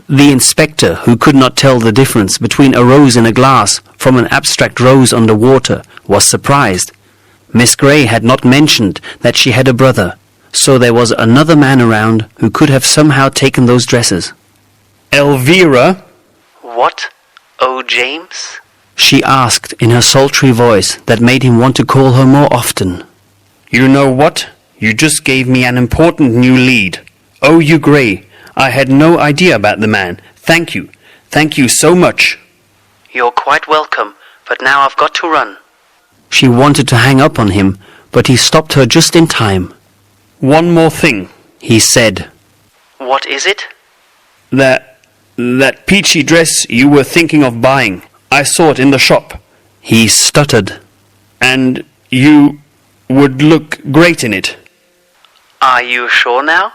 The inspector, who could not tell the difference between a rose in a glass from an abstract rose under water, was surprised. Miss Gray had not mentioned that she had a brother, so there was another man around who could have somehow taken those dresses. Elvira? What? Oh, James? She asked in her sultry voice that made him want to call her more often. You know what? You just gave me an important new lead. O.U. Gray. I had no idea about the man. Thank you. Thank you so much. You're quite welcome, but now I've got to run. She wanted to hang up on him, but he stopped her just in time. One more thing, he said. What is it? That peachy dress you were thinking of buying. I saw it in the shop. He stuttered. And you would look great in it. Are you sure now?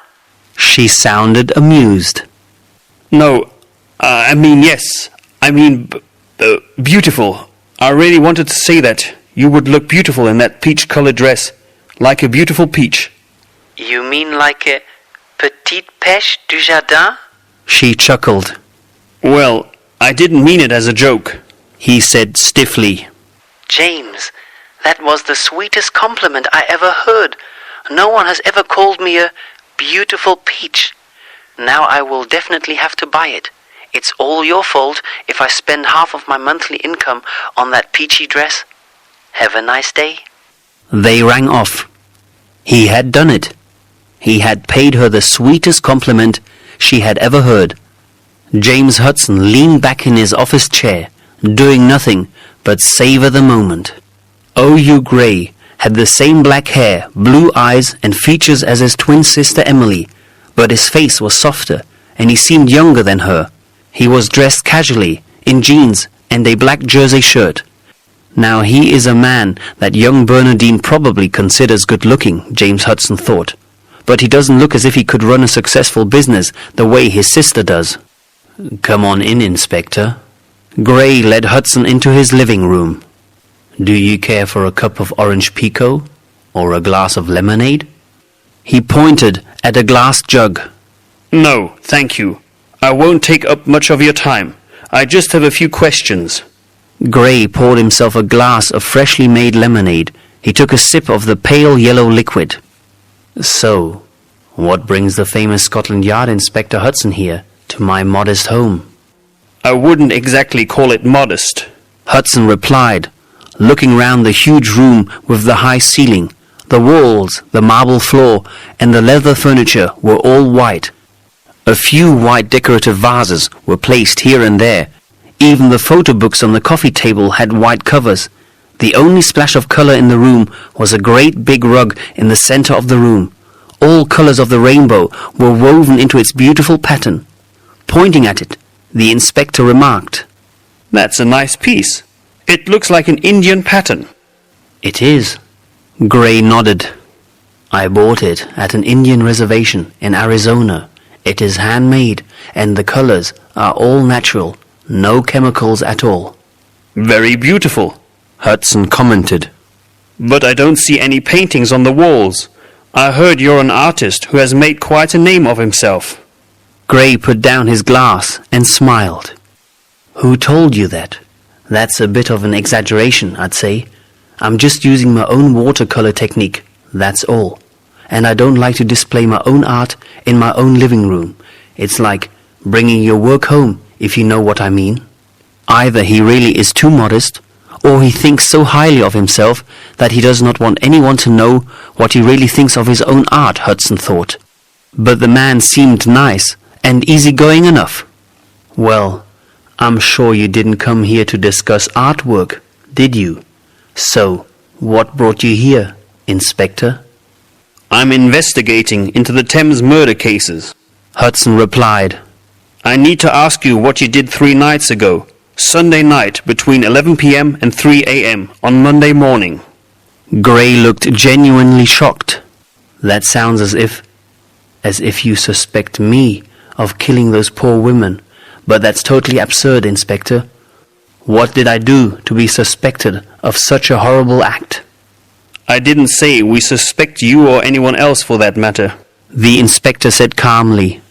She sounded amused. No, I mean yes. I mean beautiful. I really wanted to say that. You would look beautiful in that peach-colored dress. Like a beautiful peach. You mean like a petite pêche du jardin? She chuckled. Well, I didn't mean it as a joke, he said stiffly. James, that was the sweetest compliment I ever heard. No one has ever called me a beautiful peach. Now I will definitely have to buy it. It's all your fault if I spend half of my monthly income on that peachy dress. Have a nice day. They rang off. He had done it. He had paid her the sweetest compliment she had ever heard. James Hudson leaned back in his office chair, doing nothing but savor the moment. O.U. Gray had the same black hair, blue eyes, and features as his twin sister Emily, but his face was softer, and he seemed younger than her. He was dressed casually, in jeans and a black jersey shirt. Now he is a man that young Bernardine probably considers good-looking, James Hudson thought. But he doesn't look as if he could run a successful business the way his sister does. Come on in, Inspector. Gray led Hudson into his living room. Do you care for a cup of orange pekoe? Or a glass of lemonade? He pointed at a glass jug. No, thank you. I won't take up much of your time. I just have a few questions. Gray poured himself a glass of freshly made lemonade. He took a sip of the pale yellow liquid. So, what brings the famous Scotland Yard Inspector Hudson here, to my modest home? I wouldn't exactly call it modest, Hudson replied, looking round the huge room with the high ceiling. The walls, the marble floor, and the leather furniture were all white. A few white decorative vases were placed here and there. Even the photo books on the coffee table had white covers. The only splash of color in the room was a great big rug in the center of the room. All colors of the rainbow were woven into its beautiful pattern. Pointing at it, the inspector remarked, That's a nice piece. It looks like an Indian pattern. It is. Gray nodded. I bought it at an Indian reservation in Arizona. It is handmade, and the colors are all natural, no chemicals at all. Very beautiful. Hudson commented. But I don't see any paintings on the walls. I heard you're an artist who has made quite a name of himself. Gray put down his glass and smiled. Who told you that? That's a bit of an exaggeration, I'd say. I'm just using my own watercolor technique, that's all. And I don't like to display my own art in my own living room. It's like bringing your work home, if you know what I mean. Either he really is too modest, or he thinks so highly of himself that he does not want anyone to know what he really thinks of his own art, Hudson thought. But the man seemed nice and easygoing enough. Well, I'm sure you didn't come here to discuss artwork, did you? So, what brought you here, Inspector? I'm investigating into the Thames murder cases. Hudson replied. I need to ask you what you did 3 nights ago, Sunday night between 11 p.m. and 3 a.m. on Monday morning. Gray looked genuinely shocked. That sounds as if you suspect me of killing those poor women. But that's totally absurd, Inspector. What did I do to be suspected of such a horrible act? I didn't say we suspect you or anyone else for that matter. The inspector said calmly.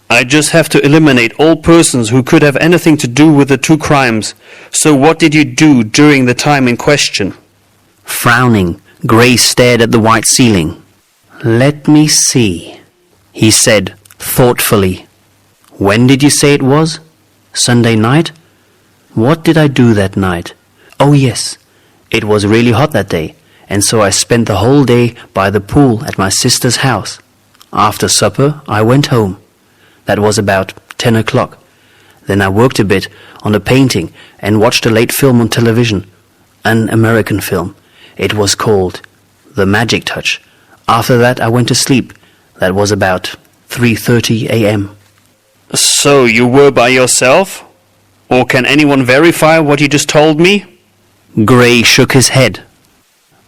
I just have to eliminate all persons who could have anything to do with the 2 crimes. So what did you do during the time in question? Frowning, Gray stared at the white ceiling. Let me see, he said thoughtfully. When did you say it was? Sunday night? What did I do that night? Oh yes, it was really hot that day, and so I spent the whole day by the pool at my sister's house. After supper, I went home. That was about 10 o'clock. Then I worked a bit on a painting and watched a late film on television, an American film. It was called The Magic Touch. After that, I went to sleep. That was about 3:30 a.m. So you were by yourself? Or can anyone verify what you just told me? Gray shook his head.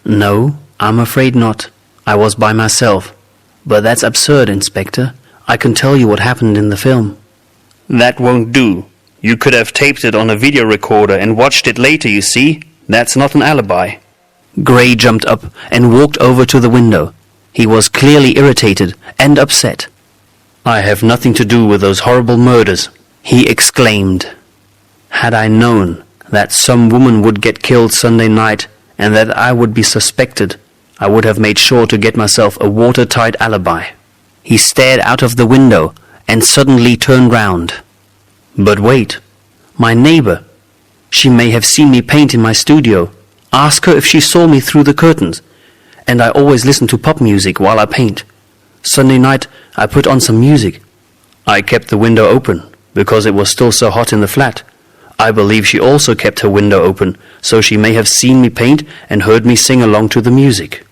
No, I'm afraid not. I was by myself. But that's absurd, Inspector. I can tell you what happened in the film. That won't do. You could have taped it on a video recorder and watched it later, you see. That's not an alibi. Gray jumped up and walked over to the window. He was clearly irritated and upset. I have nothing to do with those horrible murders, he exclaimed. Had I known that some woman would get killed Sunday night and that I would be suspected, I would have made sure to get myself a watertight alibi. He stared out of the window and suddenly turned round. But wait, my neighbor. She may have seen me paint in my studio. Ask her if she saw me through the curtains. And I always listen to pop music while I paint. Sunday night I put on some music. I kept the window open because it was still so hot in the flat. I believe she also kept her window open, so she may have seen me paint and heard me sing along to the music.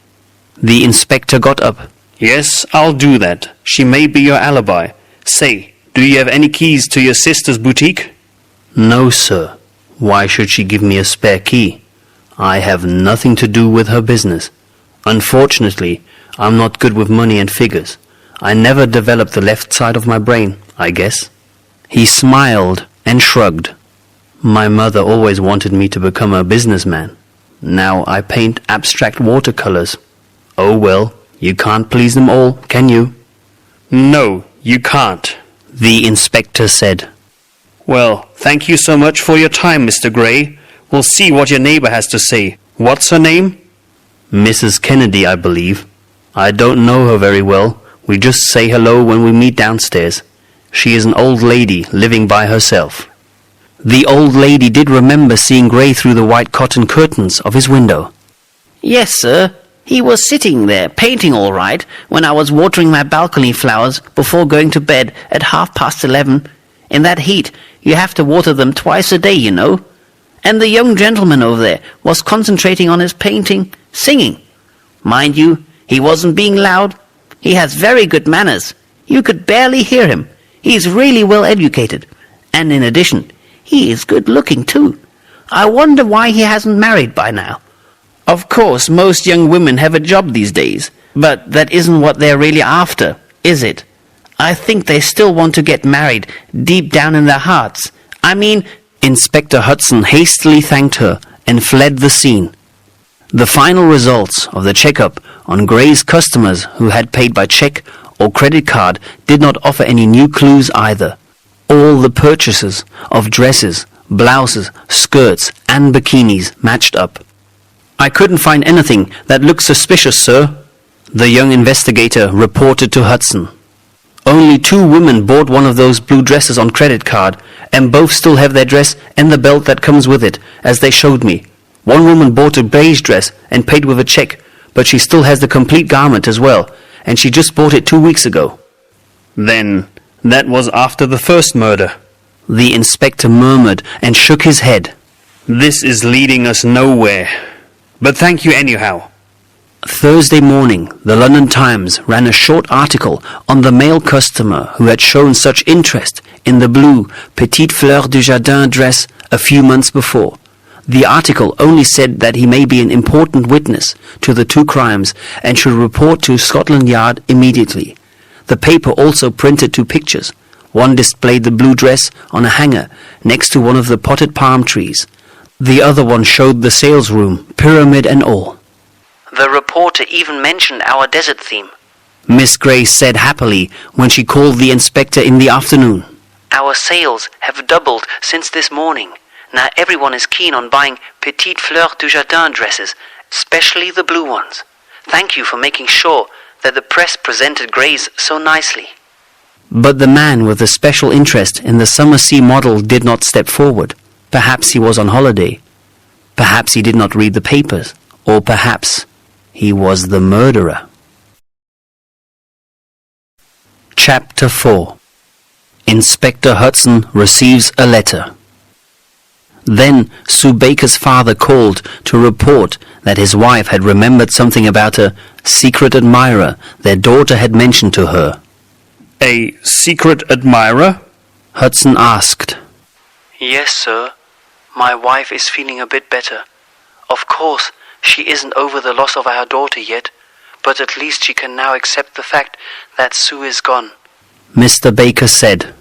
The inspector got up. Yes, I'll do that. She may be your alibi. Say, do you have any keys to your sister's boutique? No, sir. Why should she give me a spare key? I have nothing to do with her business. Unfortunately, I'm not good with money and figures. I never developed the left side of my brain, I guess. He smiled and shrugged. My mother always wanted me to become a businessman. Now I paint abstract watercolors. Oh well, you can't please them all, can you? No, you can't, the inspector said. Well, thank you so much for your time, Mr. Gray. We'll see what your neighbor has to say. What's her name? Mrs. Kennedy, I believe. I don't know her very well. We just say hello when we meet downstairs. She is an old lady living by herself. The old lady did remember seeing Gray through the white cotton curtains of his window. Yes, sir. He was sitting there, painting all right, when I was watering my balcony flowers before going to bed at 11:30. In that heat, you have to water them twice a day, you know. And the young gentleman over there was concentrating on his painting, singing. Mind you, he wasn't being loud. He has very good manners. You could barely hear him. He's really well educated. And in addition, He is good looking too. I wonder why he hasn't married by now. Of course, most young women have a job these days, but that isn't what they're really after, is it? I think they still want to get married deep down in their hearts. I mean, Inspector Hudson hastily thanked her and fled the scene. The final results of the checkup on Gray's customers who had paid by check or credit card did not offer any new clues either. All the purchases of dresses, blouses, skirts, and bikinis matched up. "I couldn't find anything that looked suspicious, sir," the young investigator reported to Hudson. "Only 2 women bought one of those blue dresses on credit card, and both still have their dress and the belt that comes with it, as they showed me. One woman bought a beige dress and paid with a check, but she still has the complete garment as well, and she just bought it 2 weeks ago." Then, that was after the first murder. The inspector murmured and shook his head. This is leading us nowhere. But thank you anyhow. Thursday morning, the London Times ran a short article on the male customer who had shown such interest in the blue Petite Fleur du Jardin dress a few months before. The article only said that he may be an important witness to the 2 crimes and should report to Scotland Yard immediately. The paper also printed 2 pictures. One displayed the blue dress on a hanger next to one of the potted palm trees. The other one showed the sales room, pyramid and all. The reporter even mentioned our desert theme. Miss Gray said happily when she called the inspector in the afternoon. Our sales have doubled since this morning. Now everyone is keen on buying Petite Fleur du Jardin dresses, especially the blue ones. Thank you for making sure that the press presented Gray's so nicely. But the man with a special interest in the summer sea model did not step forward. Perhaps he was on holiday. Perhaps he did not read the papers. Or perhaps he was the murderer. Chapter 4. Inspector Hudson receives a letter. Then Sue Baker's father called to report that his wife had remembered something about a secret admirer their daughter had mentioned to her. A secret admirer? Hudson asked. Yes, sir. My wife is feeling a bit better. Of course, she isn't over the loss of our daughter yet, but at least she can now accept the fact that Sue is gone. Mr. Baker said.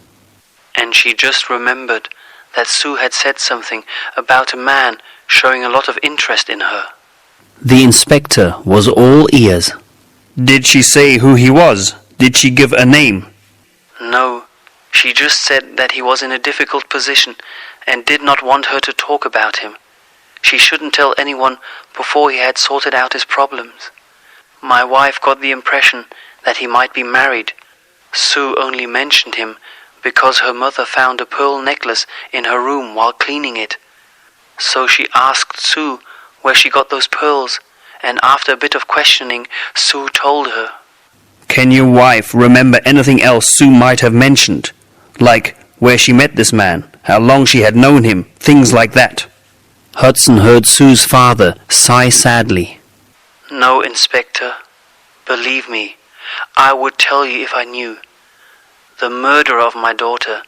And she just remembered that Sue had said something about a man showing a lot of interest in her. The inspector was all ears. Did she say who he was? Did she give a name? No, she just said that he was in a difficult position and did not want her to talk about him. She shouldn't tell anyone before he had sorted out his problems. My wife got the impression that he might be married. Sue only mentioned him because her mother found a pearl necklace in her room while cleaning it. So she asked Sue where she got those pearls, and after a bit of questioning, Sue told her. Can your wife remember anything else Sue might have mentioned? Like where she met this man, how long she had known him, things like that. Hudson heard Sue's father sigh sadly. No, Inspector. Believe me, I would tell you if I knew. The murderer of my daughter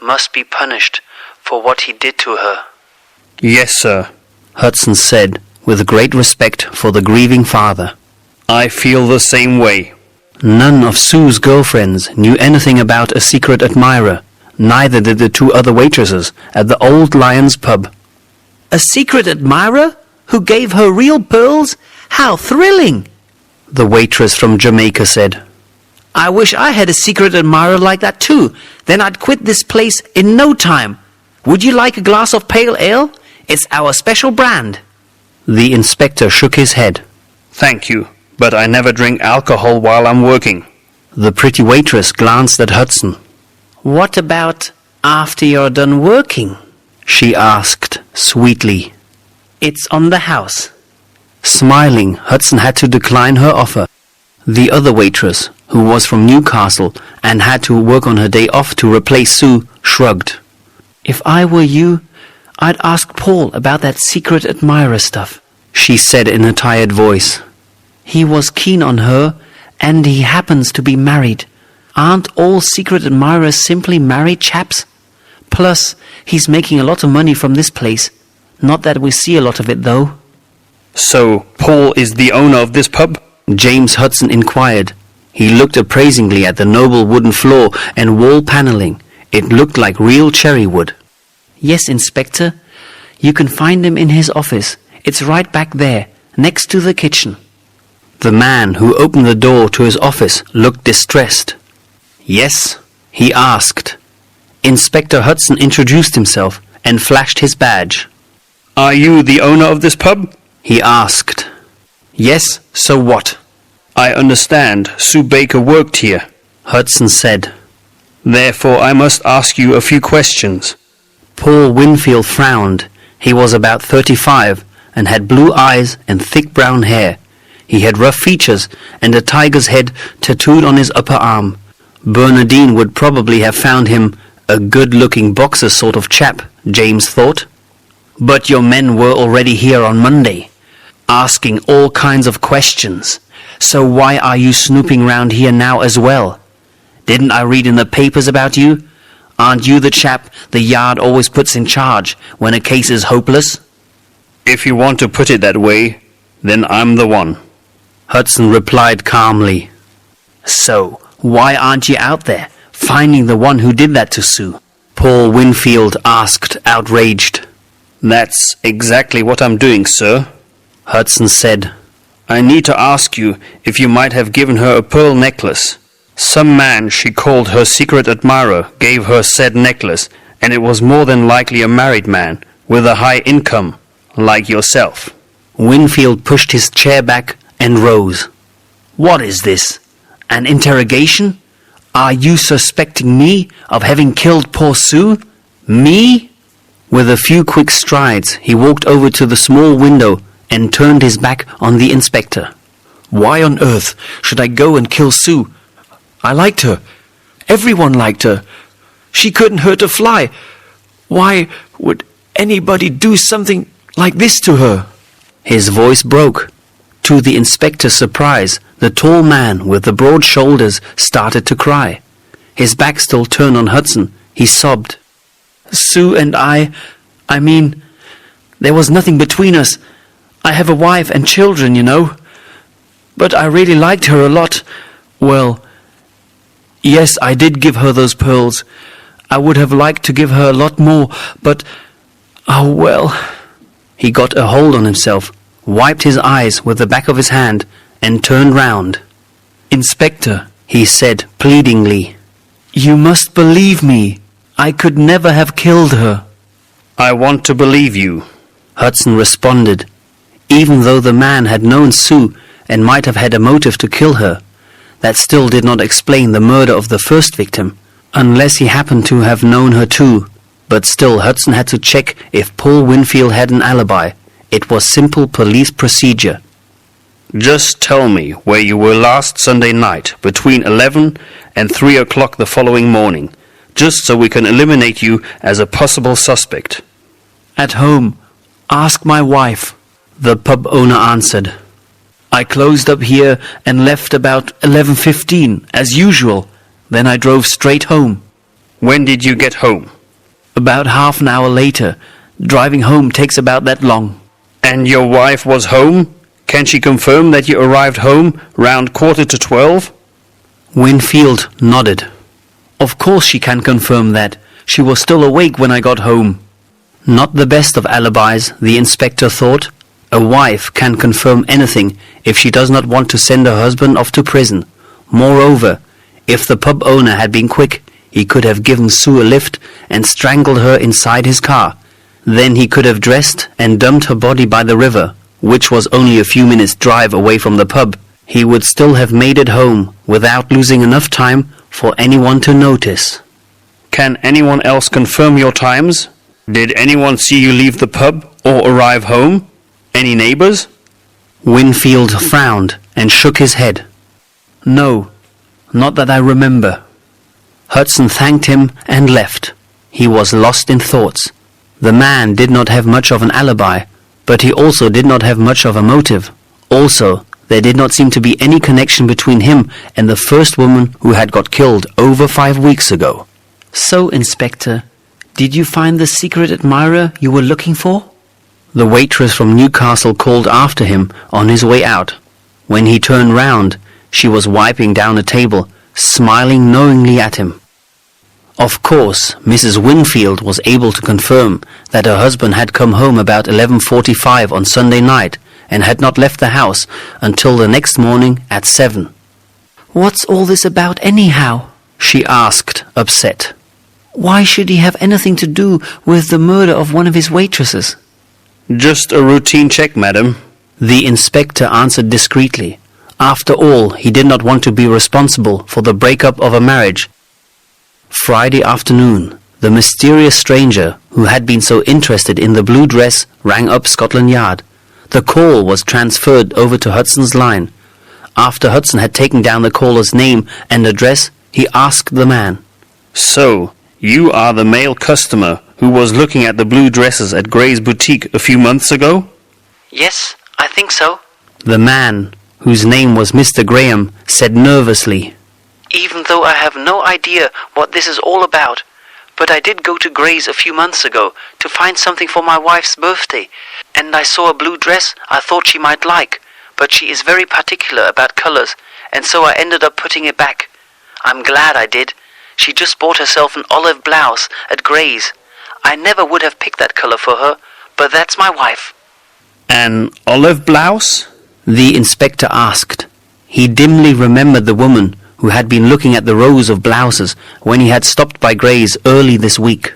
must be punished for what he did to her. Yes, sir, Hudson said with great respect for the grieving father. I feel the same way. None of Sue's girlfriends knew anything about a secret admirer. Neither did the 2 other waitresses at the Old Lions pub. a secret admirer who gave her real pearls? How thrilling! The waitress from Jamaica said. I wish I had a secret admirer like that too. Then I'd quit this place in no time. Would you like a glass of pale ale? It's our special brand. The inspector shook his head. Thank you, but I never drink alcohol while I'm working. The pretty waitress glanced at Hudson. What about after you're done working? She asked sweetly. It's on the house. Smiling, Hudson had to decline her offer. The other waitress, who was from Newcastle and had to work on her day off to replace Sue, shrugged. If I were you, I'd ask Paul about that secret admirer stuff, she said in a tired voice. He was keen on her, and he happens to be married. Aren't all secret admirers simply married chaps? Plus, he's making a lot of money from this place. Not that we see a lot of it, though. So, Paul is the owner of this pub? James Hudson inquired. He looked appraisingly at the noble wooden floor and wall paneling. It looked like real cherry wood. Yes, Inspector. You can find him in his office. It's right back there, next to the kitchen. The man who opened the door to his office looked distressed. Yes, he asked. Inspector Hudson introduced himself and flashed his badge. Are you the owner of this pub? He asked. Yes, so what? I understand Sue Baker worked here, Hudson said. Therefore I must ask you a few questions. Paul Winfield frowned. He was about 35 and had blue eyes and thick brown hair. He had rough features and a tiger's head tattooed on his upper arm. Bernardine would probably have found him a good-looking boxer sort of chap, James thought. But your men were already here on Monday, asking all kinds of questions. So why are you snooping round here now as well? Didn't I read in the papers about you? Aren't you the chap the Yard always puts in charge when a case is hopeless? If you want to put it that way, then I'm the one, Hudson replied calmly. So, why aren't you out there, finding the one who did that to Sue? Paul Winfield asked, outraged. That's exactly what I'm doing, sir, Hudson said. I need to ask you if you might have given her a pearl necklace. Some man she called her secret admirer gave her said necklace, and it was more than likely a married man with a high income, like yourself. Winfield pushed his chair back and rose. What is this? An interrogation? Are you suspecting me of having killed poor Sue? Me? With a few quick strides, he walked over to the small window and turned his back on the inspector. Why on earth should I go and kill Sue? I liked her. Everyone liked her. She couldn't hurt a fly. Why would anybody do something like this to her? His voice broke. To the inspector's surprise, the tall man with the broad shoulders started to cry. His back still turned on Hudson. He sobbed. Sue and I mean, there was nothing between us. I have a wife and children, you know. But I really liked her a lot. Well, yes, I did give her those pearls. I would have liked to give her a lot more, but, oh well. He got a hold on himself, wiped his eyes with the back of his hand, and turned round. Inspector, he said pleadingly, you must believe me. I could never have killed her. I want to believe you, Hudson responded. Even though the man had known Sue and might have had a motive to kill her, that still did not explain the murder of the first victim, unless he happened to have known her too. But still, Hudson had to check if Paul Winfield had an alibi. It was simple police procedure. Just tell me where you were last Sunday night between 11 and 3 o'clock the following morning, just so we can eliminate you as a possible suspect. At home. Ask my wife, the pub owner answered. I closed up here and left about 11:15, as usual. Then I drove straight home. When did you get home? About half an hour later. Driving home takes about that long. And your wife was home? Can she confirm that you arrived home round 11:45? Winfield nodded. Of course she can confirm that. She was still awake when I got home. Not the best of alibis, the inspector thought. A wife can confirm anything if she does not want to send her husband off to prison. Moreover, if the pub owner had been quick, he could have given Sue a lift and strangled her inside his car. Then he could have dressed and dumped her body by the river, which was only a few minutes' drive away from the pub. He would still have made it home without losing enough time for anyone to notice. Can anyone else confirm your times? Did anyone see you leave the pub or arrive home? Any neighbors? Winfield frowned and shook his head. No, not that I remember. Hudson thanked him and left. He was lost in thoughts. The man did not have much of an alibi, but he also did not have much of a motive. Also, there did not seem to be any connection between him and the first woman who had got killed over 5 weeks ago. So, Inspector, Did you find the secret admirer you were looking for? The waitress from Newcastle called after him on his way out. When he turned round, she was wiping down a table, smiling knowingly at him. Of course, Mrs. Winfield was able to confirm that her husband had come home about 11:45 on Sunday night and had not left the house until the next morning at 7. What's all this about anyhow? She asked, upset. Why should he have anything to do with the murder of one of his waitresses? Just a routine check, madam. The inspector answered discreetly. After all, he did not want to be responsible for the breakup of a marriage. Friday afternoon, the mysterious stranger who had been so interested in the blue dress rang up Scotland Yard. The call was transferred over to Hudson's line. After Hudson had taken down the caller's name and address, he asked the man, So, you are the male customer who was looking at the blue dresses at Gray's boutique a few months ago? Yes, I think so. The man, whose name was Mr. Graham, said nervously, Even though I have no idea what this is all about, but I did go to Gray's a few months ago to find something for my wife's birthday, and I saw a blue dress I thought she might like, but she is very particular about colors, and so I ended up putting it back. I'm glad I did. She just bought herself an olive blouse at Gray's. I never would have picked that color for her, but that's my wife. An olive blouse? the inspector asked. He dimly remembered the woman who had been looking at the rows of blouses when he had stopped by Gray's early this week.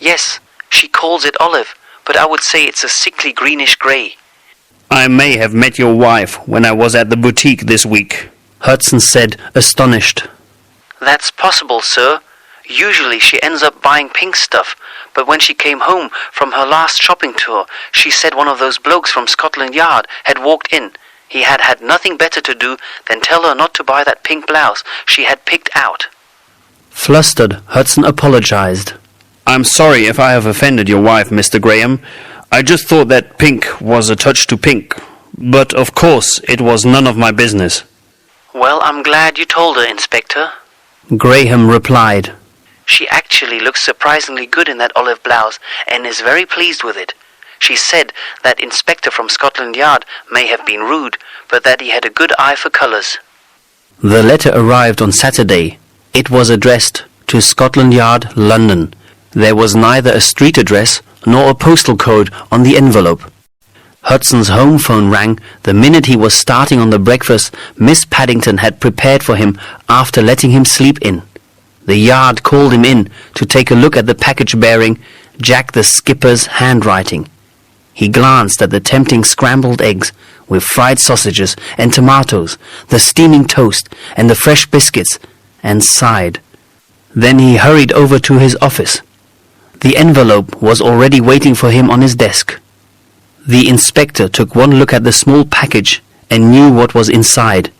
Yes, she calls it olive, but I would say it's a sickly greenish grey. I may have met your wife when I was at the boutique this week, Hudson said, astonished. That's possible, sir. Usually she ends up buying pink stuff, but when she came home from her last shopping tour, she said one of those blokes from Scotland Yard had walked in. He had had nothing better to do than tell her not to buy that pink blouse she had picked out. Flustered, Hudson apologized. I'm sorry if I have offended your wife, Mr. Graham. I just thought that pink was a touch too pink. But of course, it was none of my business. Well, I'm glad you told her, Inspector. Graham replied. She actually looks surprisingly good in that olive blouse and is very pleased with it. She said that inspector from Scotland Yard may have been rude, but that he had a good eye for colours. The letter arrived on Saturday. It was addressed to Scotland Yard, London. There was neither a street address nor a postal code on the envelope. Hudson's home phone rang the minute he was starting on the breakfast Miss Paddington had prepared for him after letting him sleep in. The Yard called him in to take a look at the package bearing Jack the Skipper's handwriting. He glanced at the tempting scrambled eggs with fried sausages and tomatoes, the steaming toast and the fresh biscuits, and sighed. Then he hurried over to his office. The envelope was already waiting for him on his desk. The inspector took one look at the small package and knew what was inside.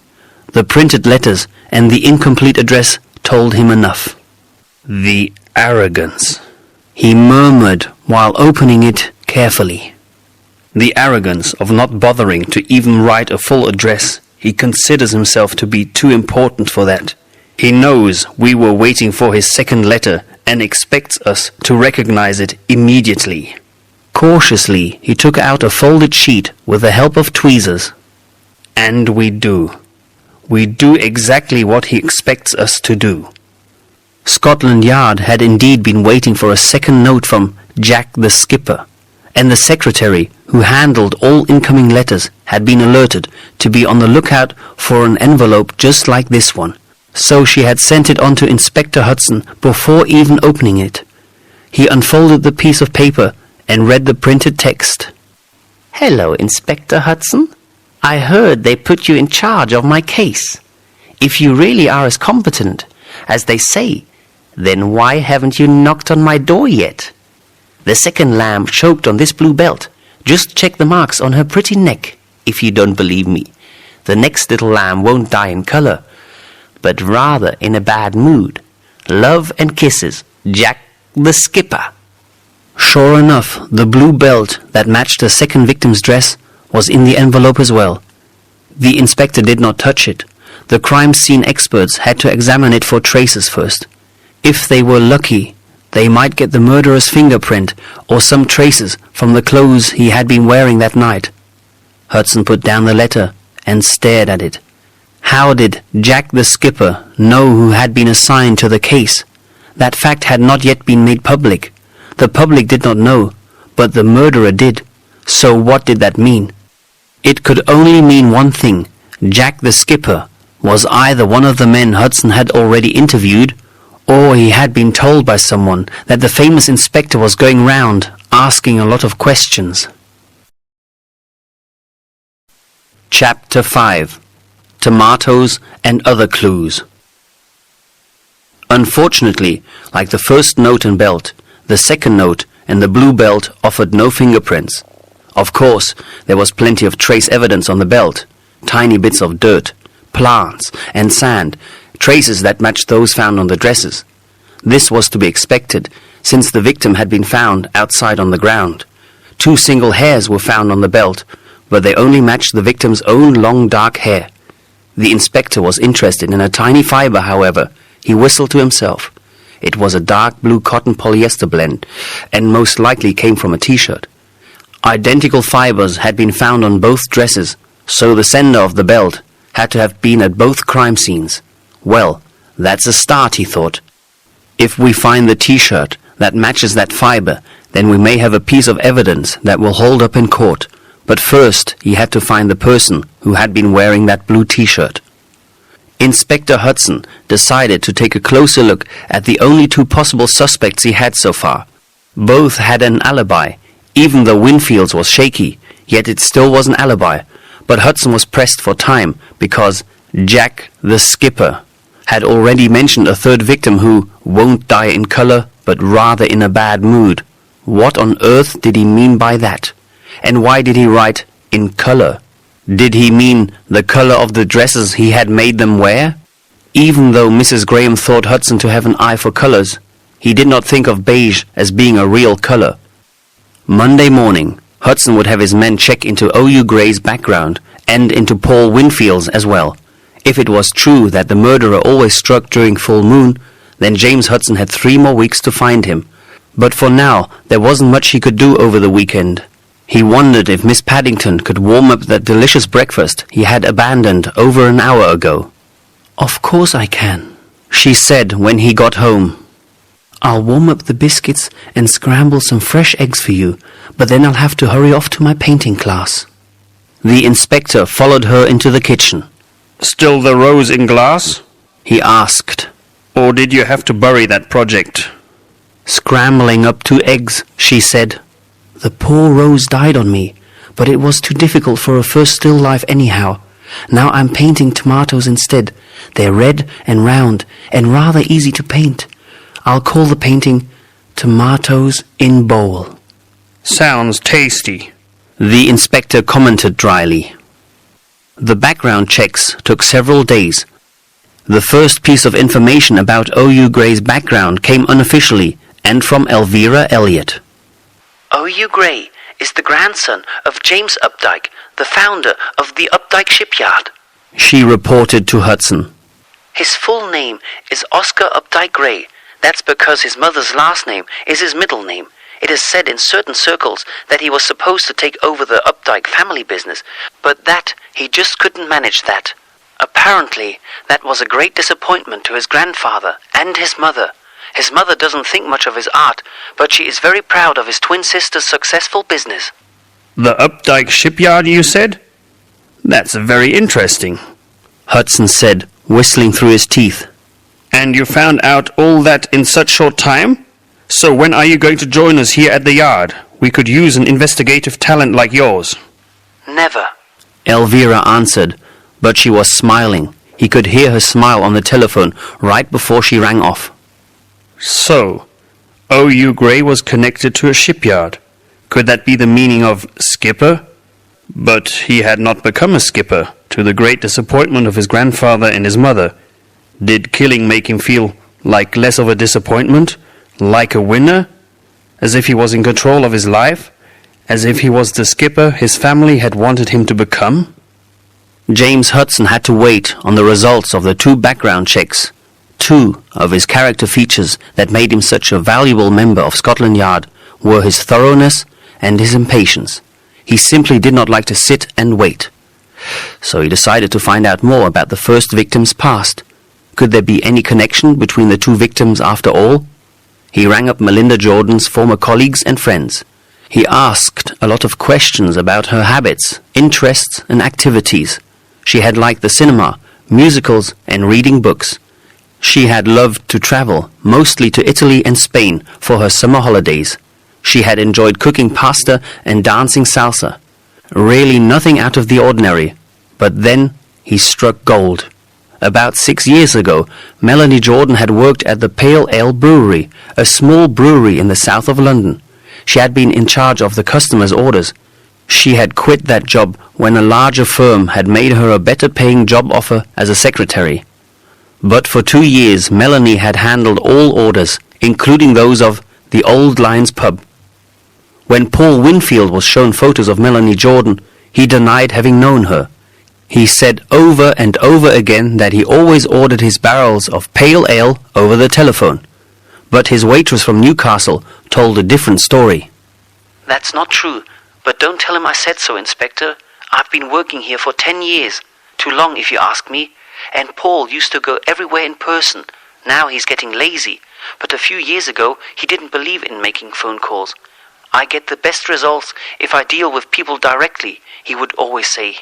The printed letters and the incomplete address told him enough. The arrogance. He murmured while opening it carefully. The arrogance of not bothering to even write a full address. He considers himself to be too important for that. He knows we were waiting for his second letter and expects us to recognize it immediately. Cautiously, he took out a folded sheet with the help of tweezers. And we do. We do exactly what he expects us to do. Scotland Yard had indeed been waiting for a second note from Jack the Skipper, and the secretary, who handled all incoming letters, had been alerted to be on the lookout for an envelope just like this one. So she had sent it on to Inspector Hudson before even opening it. He unfolded the piece of paper and read the printed text. "Hello, Inspector Hudson. I heard they put you in charge of my case. If you really are as competent as they say, then why haven't you knocked on my door yet? The second lamb choked on this blue belt. Just check the marks on her pretty neck, if you don't believe me. The next little lamb won't die in color, but rather in a bad mood. Love and kisses, Jack the Skipper." Sure enough, the blue belt that matched the second victim's dress was in the envelope as well. The inspector did not touch it. The crime scene experts had to examine it for traces first. If they were lucky, They might get the murderer's fingerprint or some traces from the clothes he had been wearing that night. Hudson put down the letter and stared at it. How did Jack the skipper know who had been assigned to the case? That fact had not yet been made public. The public did not know, but the murderer did. So what did that mean? It could only mean one thing. Jack the skipper was either one of the men Hudson had already interviewed, or he had been told by someone that the famous inspector was going round asking a lot of questions. Chapter 5. Tomatoes and Other Clues. Unfortunately, like the first note and belt, the second note and the blue belt offered no fingerprints. Of course, there was plenty of trace evidence on the belt, tiny bits of dirt, plants and sand, traces that matched those found on the dresses. This was to be expected, since the victim had been found outside on the ground. 2 single hairs were found on the belt, but they only matched the victim's own long dark hair. The inspector was interested in a tiny fiber, however. He whistled to himself. It was a dark blue cotton polyester blend, and most likely came from a t-shirt. Identical fibers had been found on both dresses, so the sender of the belt had to have been at both crime scenes. Well, that's a start, he thought. If we find the t-shirt that matches that fiber, then we may have a piece of evidence that will hold up in court. But first, he had to find the person who had been wearing that blue t-shirt. Inspector Hudson decided to take a closer look at the only 2 possible suspects he had so far. Both had an alibi. Even though Winfield's was shaky, yet it still was an alibi. But Hudson was pressed for time because Jack the skipper had already mentioned a third victim who won't die in color, but rather in a bad mood. What on earth did he mean by that? And why did he write in color? Did he mean the color of the dresses he had made them wear? Even though Mrs. Graham thought Hudson to have an eye for colors, he did not think of beige as being a real color. Monday morning, Hudson would have his men check into O.U. Gray's background and into Paul Winfield's as well. If it was true that the murderer always struck during full moon, then James Hudson had 3 more weeks to find him. But for now, there wasn't much he could do over the weekend. He wondered if Miss Paddington could warm up that delicious breakfast he had abandoned over an hour ago. "Of course I can," she said when he got home. "I'll warm up the biscuits and scramble some fresh eggs for you, but then I'll have to hurry off to my painting class." The inspector followed her into the kitchen. Still the rose in glass? He asked. Or did you have to bury that project? "Scrambling up 2 eggs," she said. "The poor rose died on me, but it was too difficult for a first still life anyhow. Now I'm painting tomatoes instead. They're red and round and rather easy to paint. I'll call the painting Tomatoes in Bowl." Sounds tasty. The inspector commented dryly. The background checks took several days. The first piece of information about O.U. Gray's background came unofficially and from Elvira Elliot. O.U. Gray is the grandson of James Updike, the founder of the Updike Shipyard. She reported to Hudson. His full name is Oscar Updike Gray. That's because his mother's last name is his middle name. It is said in certain circles that he was supposed to take over the Updike family business, but that he just couldn't manage that. Apparently, that was a great disappointment to his grandfather and his mother. His mother doesn't think much of his art, but she is very proud of his twin sister's successful business. The Updike Shipyard, you said? That's very interesting, Hudson said, whistling through his teeth. And you found out all that in such short time? So when are you going to join us here at the yard? We could use an investigative talent like yours. Never. Elvira answered, but she was smiling. He could hear her smile on the telephone right before she rang off. So, O.U. Gray was connected to a shipyard. Could that be the meaning of skipper? But he had not become a skipper, to the great disappointment of his grandfather and his mother. Did killing make him feel like less of a disappointment? Like a winner? As if he was in control of his life? As if he was the skipper his family had wanted him to become? James Hudson had to wait on the results of the 2 background checks. two of his character features that made him such a valuable member of Scotland Yard were his thoroughness and his impatience. He simply did not like to sit and wait. So he decided to find out more about the first victim's past. Could there be any connection between the two victims after all? He rang up Melinda Jordan's former colleagues and friends. He asked a lot of questions about her habits, interests and activities. She had liked the cinema, musicals and reading books. She had loved to travel, mostly to Italy and Spain, for her summer holidays. She had enjoyed cooking pasta and dancing salsa. Really nothing out of the ordinary. But then he struck gold. About 6 years ago, Melanie Jordan had worked at the Pale Ale Brewery, a small brewery in the south of London. She had been in charge of the customers' orders. She had quit that job when a larger firm had made her a better-paying job offer as a secretary. But for 2 years, Melanie had handled all orders, including those of the Old Lions pub. When Paul Winfield was shown photos of Melanie Jordan, he denied having known her. He said over and over again that he always ordered his barrels of pale ale over the telephone. But his waitress from Newcastle told a different story. That's not true, but don't tell him I said so, Inspector. I've been working here for 10 years. Too long, if you ask me. And Paul used to go everywhere in person. Now he's getting lazy. But a few years ago, he didn't believe in making phone calls. I get the best results if I deal with people directly, he would always say.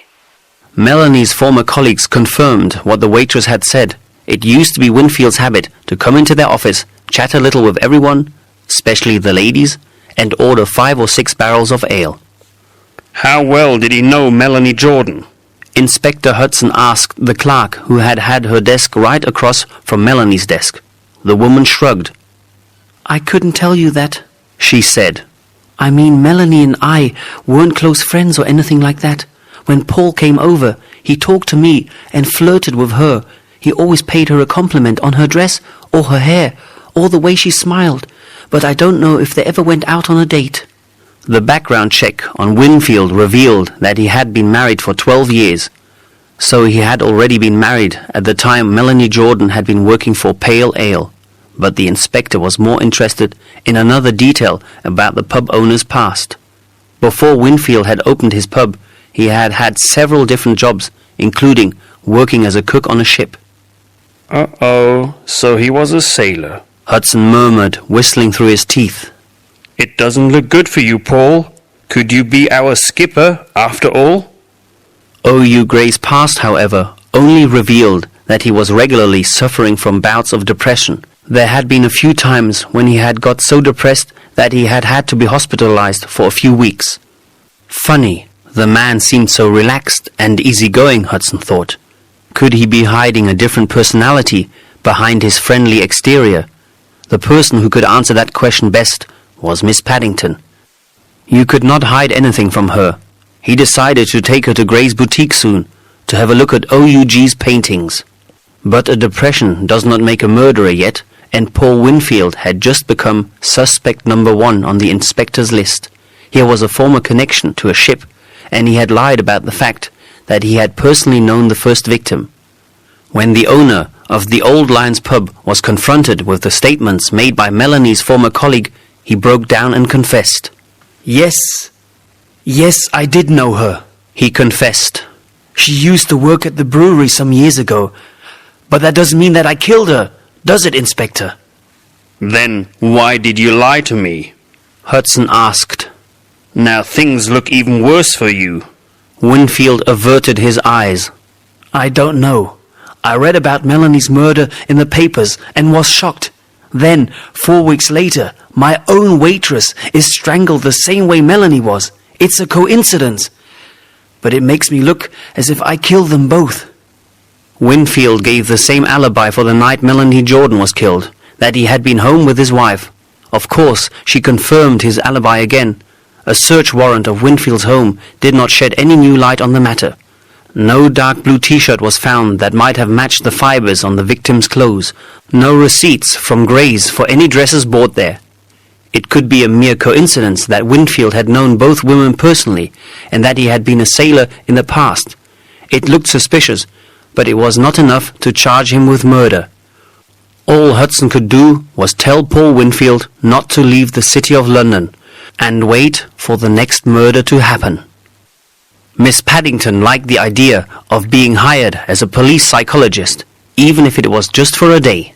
Melanie's former colleagues confirmed what the waitress had said. It used to be Winfield's habit to come into their office, chat a little with everyone, especially the ladies, and order 5 or 6 barrels of ale. How well did he know Melanie Jordan? Inspector Hudson asked the clerk who had had her desk right across from Melanie's desk. The woman shrugged. I couldn't tell you that, She said. I mean, Melanie and I weren't close friends or anything like that. When Paul came over, he talked to me and flirted with her. He always paid her a compliment on her dress or her hair or the way she smiled, but I don't know if they ever went out on a date. The background check on Winfield revealed that he had been married for 12 years. So he had already been married at the time Melanie Jordan had been working for Pale Ale. But the inspector was more interested in another detail about the pub owner's past. Before Winfield had opened his pub, he had had several different jobs, including working as a cook on a ship. Uh-oh, so he was a sailor. Hudson murmured, whistling through his teeth. It doesn't look good for you, Paul. Could you be our skipper, after all? O.U. Gray's past, however, only revealed that he was regularly suffering from bouts of depression. There had been a few times when he had got so depressed that he had had to be hospitalized for a few weeks. Funny, the man seemed so relaxed and easygoing, Hudson thought. Could he be hiding a different personality behind his friendly exterior? The person who could answer that question best was Miss Paddington. You could not hide anything from her. He decided to take her to Gray's boutique soon, to have a look at OUG's paintings. But a depression does not make a murderer yet, and Paul Winfield had just become suspect number 1 on the inspector's list. He was a former connection to a ship, and he had lied about the fact that he had personally known the first victim. When the owner of the Old Lions pub was confronted with the statements made by Melanie's former colleague, he broke down and confessed. Yes, I did know her. He confessed. She used to work at the brewery some years ago. But that doesn't mean that I killed her, does it, Inspector? Then why did you lie to me? Hudson asked. Now things look even worse for you. Winfield averted his eyes. I don't know. I read about Melanie's murder in the papers and was shocked. Then, 4 weeks later, my own waitress is strangled the same way Melanie was. It's a coincidence. But it makes me look as if I killed them both. Winfield gave the same alibi for the night Melanie Jordan was killed, that he had been home with his wife. Of course, she confirmed his alibi again. A search warrant of Winfield's home did not shed any new light on the matter. No dark blue t-shirt was found that might have matched the fibers on the victim's clothes. No receipts from Gray's for any dresses bought there. It could be a mere coincidence that Winfield had known both women personally and that he had been a sailor in the past. It looked suspicious, but it was not enough to charge him with murder. All Hudson could do was tell Paul Winfield not to leave the city of London and wait for the next murder to happen. Miss Paddington liked the idea of being hired as a police psychologist, even if it was just for a day.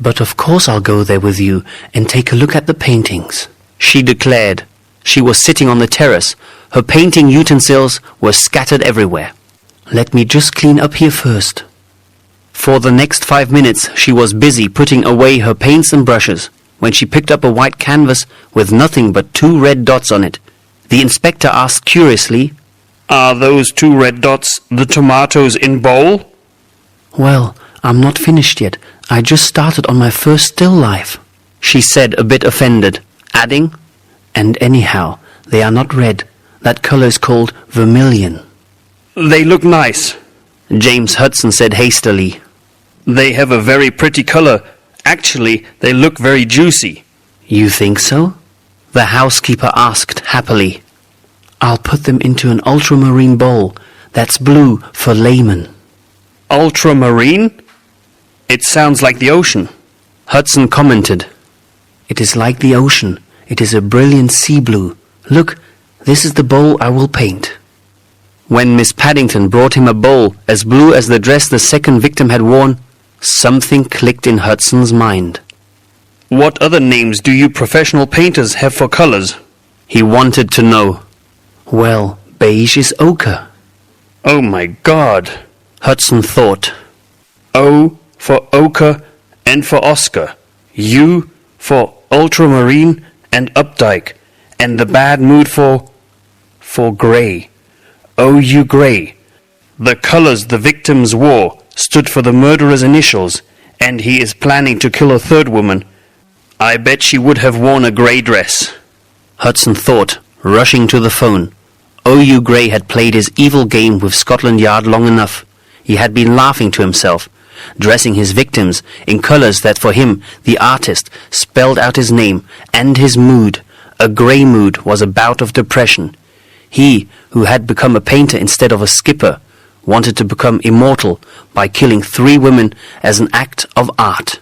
"But of course I'll go there with you and take a look at the paintings," she declared. She was sitting on the terrace. Her painting utensils were scattered everywhere. "Let me just clean up here first." For the next 5 minutes she was busy putting away her paints and brushes when she picked up a white canvas with nothing but 2 red dots on it. The inspector asked curiously, Are those 2 red dots the tomatoes in bowl? "Well, I'm not finished yet. I just started on my first still life," she said, a bit offended, adding, "And anyhow, they are not red. That color is called vermilion." They look nice. James Hudson said hastily. They have a very pretty color. Actually, they look very juicy. "You think so?" the housekeeper asked happily. "I'll put them into an ultramarine bowl. That's blue for layman." Ultramarine? It sounds like the ocean. Hudson commented. "It is like the ocean. It is a brilliant sea blue. Look, this is the bowl I will paint." When Miss Paddington brought him a bowl as blue as the dress the second victim had worn, something clicked in Hudson's mind. What other names do you professional painters have for colors? He wanted to know. "Well, beige is ochre," Oh my God. Hudson thought. O for ochre and for Oscar. U for ultramarine and Updike. And the bad mood for grey. O.U. Grey. The colors the victims wore stood for the murderer's initials, and he is planning to kill a third woman. I bet she would have worn a grey dress. Hudson thought, rushing to the phone. O.U. Grey had played his evil game with Scotland Yard long enough. He had been laughing to himself, dressing his victims in colors that for him, the artist, spelled out his name and his mood. A grey mood was a bout of depression. He, who had become a painter instead of a skipper, wanted to become immortal by killing 3 women as an act of art.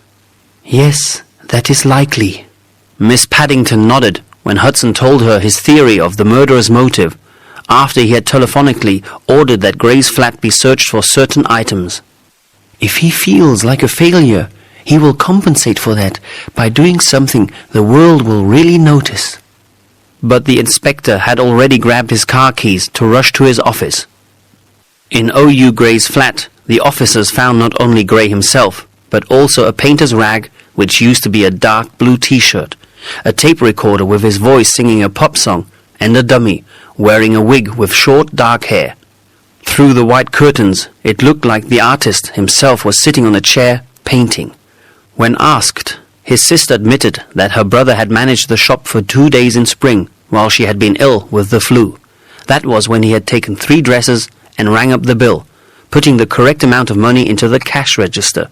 "Yes, that is likely." Miss Paddington nodded when Hudson told her his theory of the murderer's motive, after he had telephonically ordered that Gray's flat be searched for certain items. "If he feels like a failure, he will compensate for that by doing something the world will really notice." But the inspector had already grabbed his car keys to rush to his office. In O.U. Gray's flat, the officers found not only Gray himself, but also a painter's rag, which used to be a dark blue T-shirt, a tape recorder with his voice singing a pop song, and a dummy wearing a wig with short dark hair. Through the white curtains, it looked like the artist himself was sitting on a chair, painting. When asked, his sister admitted that her brother had managed the shop for 2 days in spring, while she had been ill with the flu. That was when he had taken 3 dresses and rang up the bill, putting the correct amount of money into the cash register.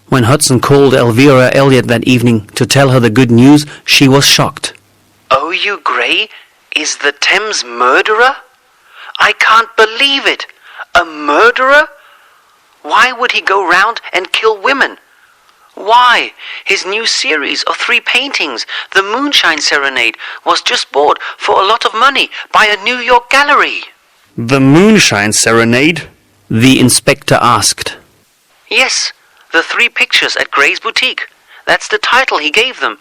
When Hudson called Elvira Elliot that evening to tell her the good news, she was shocked. O.U. Gray is the Thames murderer? I can't believe it! A murderer? Why would he go round and kill women? Why? His new series of 3 paintings, The Moonshine Serenade, was just bought for a lot of money by a New York gallery. The Moonshine Serenade? The inspector asked. Yes, the 3 pictures at Gray's boutique. That's the title he gave them.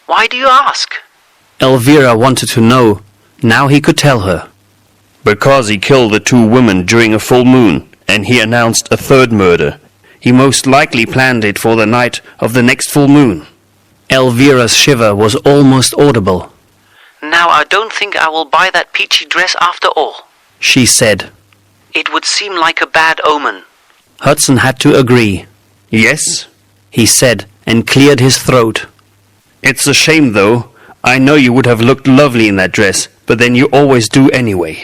Why do you ask? Elvira wanted to know. Now he could tell her. Because he killed the 2 women during a full moon, and he announced a 3rd murder. He most likely planned it for the night of the next full moon. Elvira's shiver was almost audible. Now I don't think I will buy that peachy dress after all, she said. It would seem like a bad omen. Hudson had to agree. Yes, he said, and cleared his throat. It's a shame, though. I know you would have looked lovely in that dress, but then you always do anyway.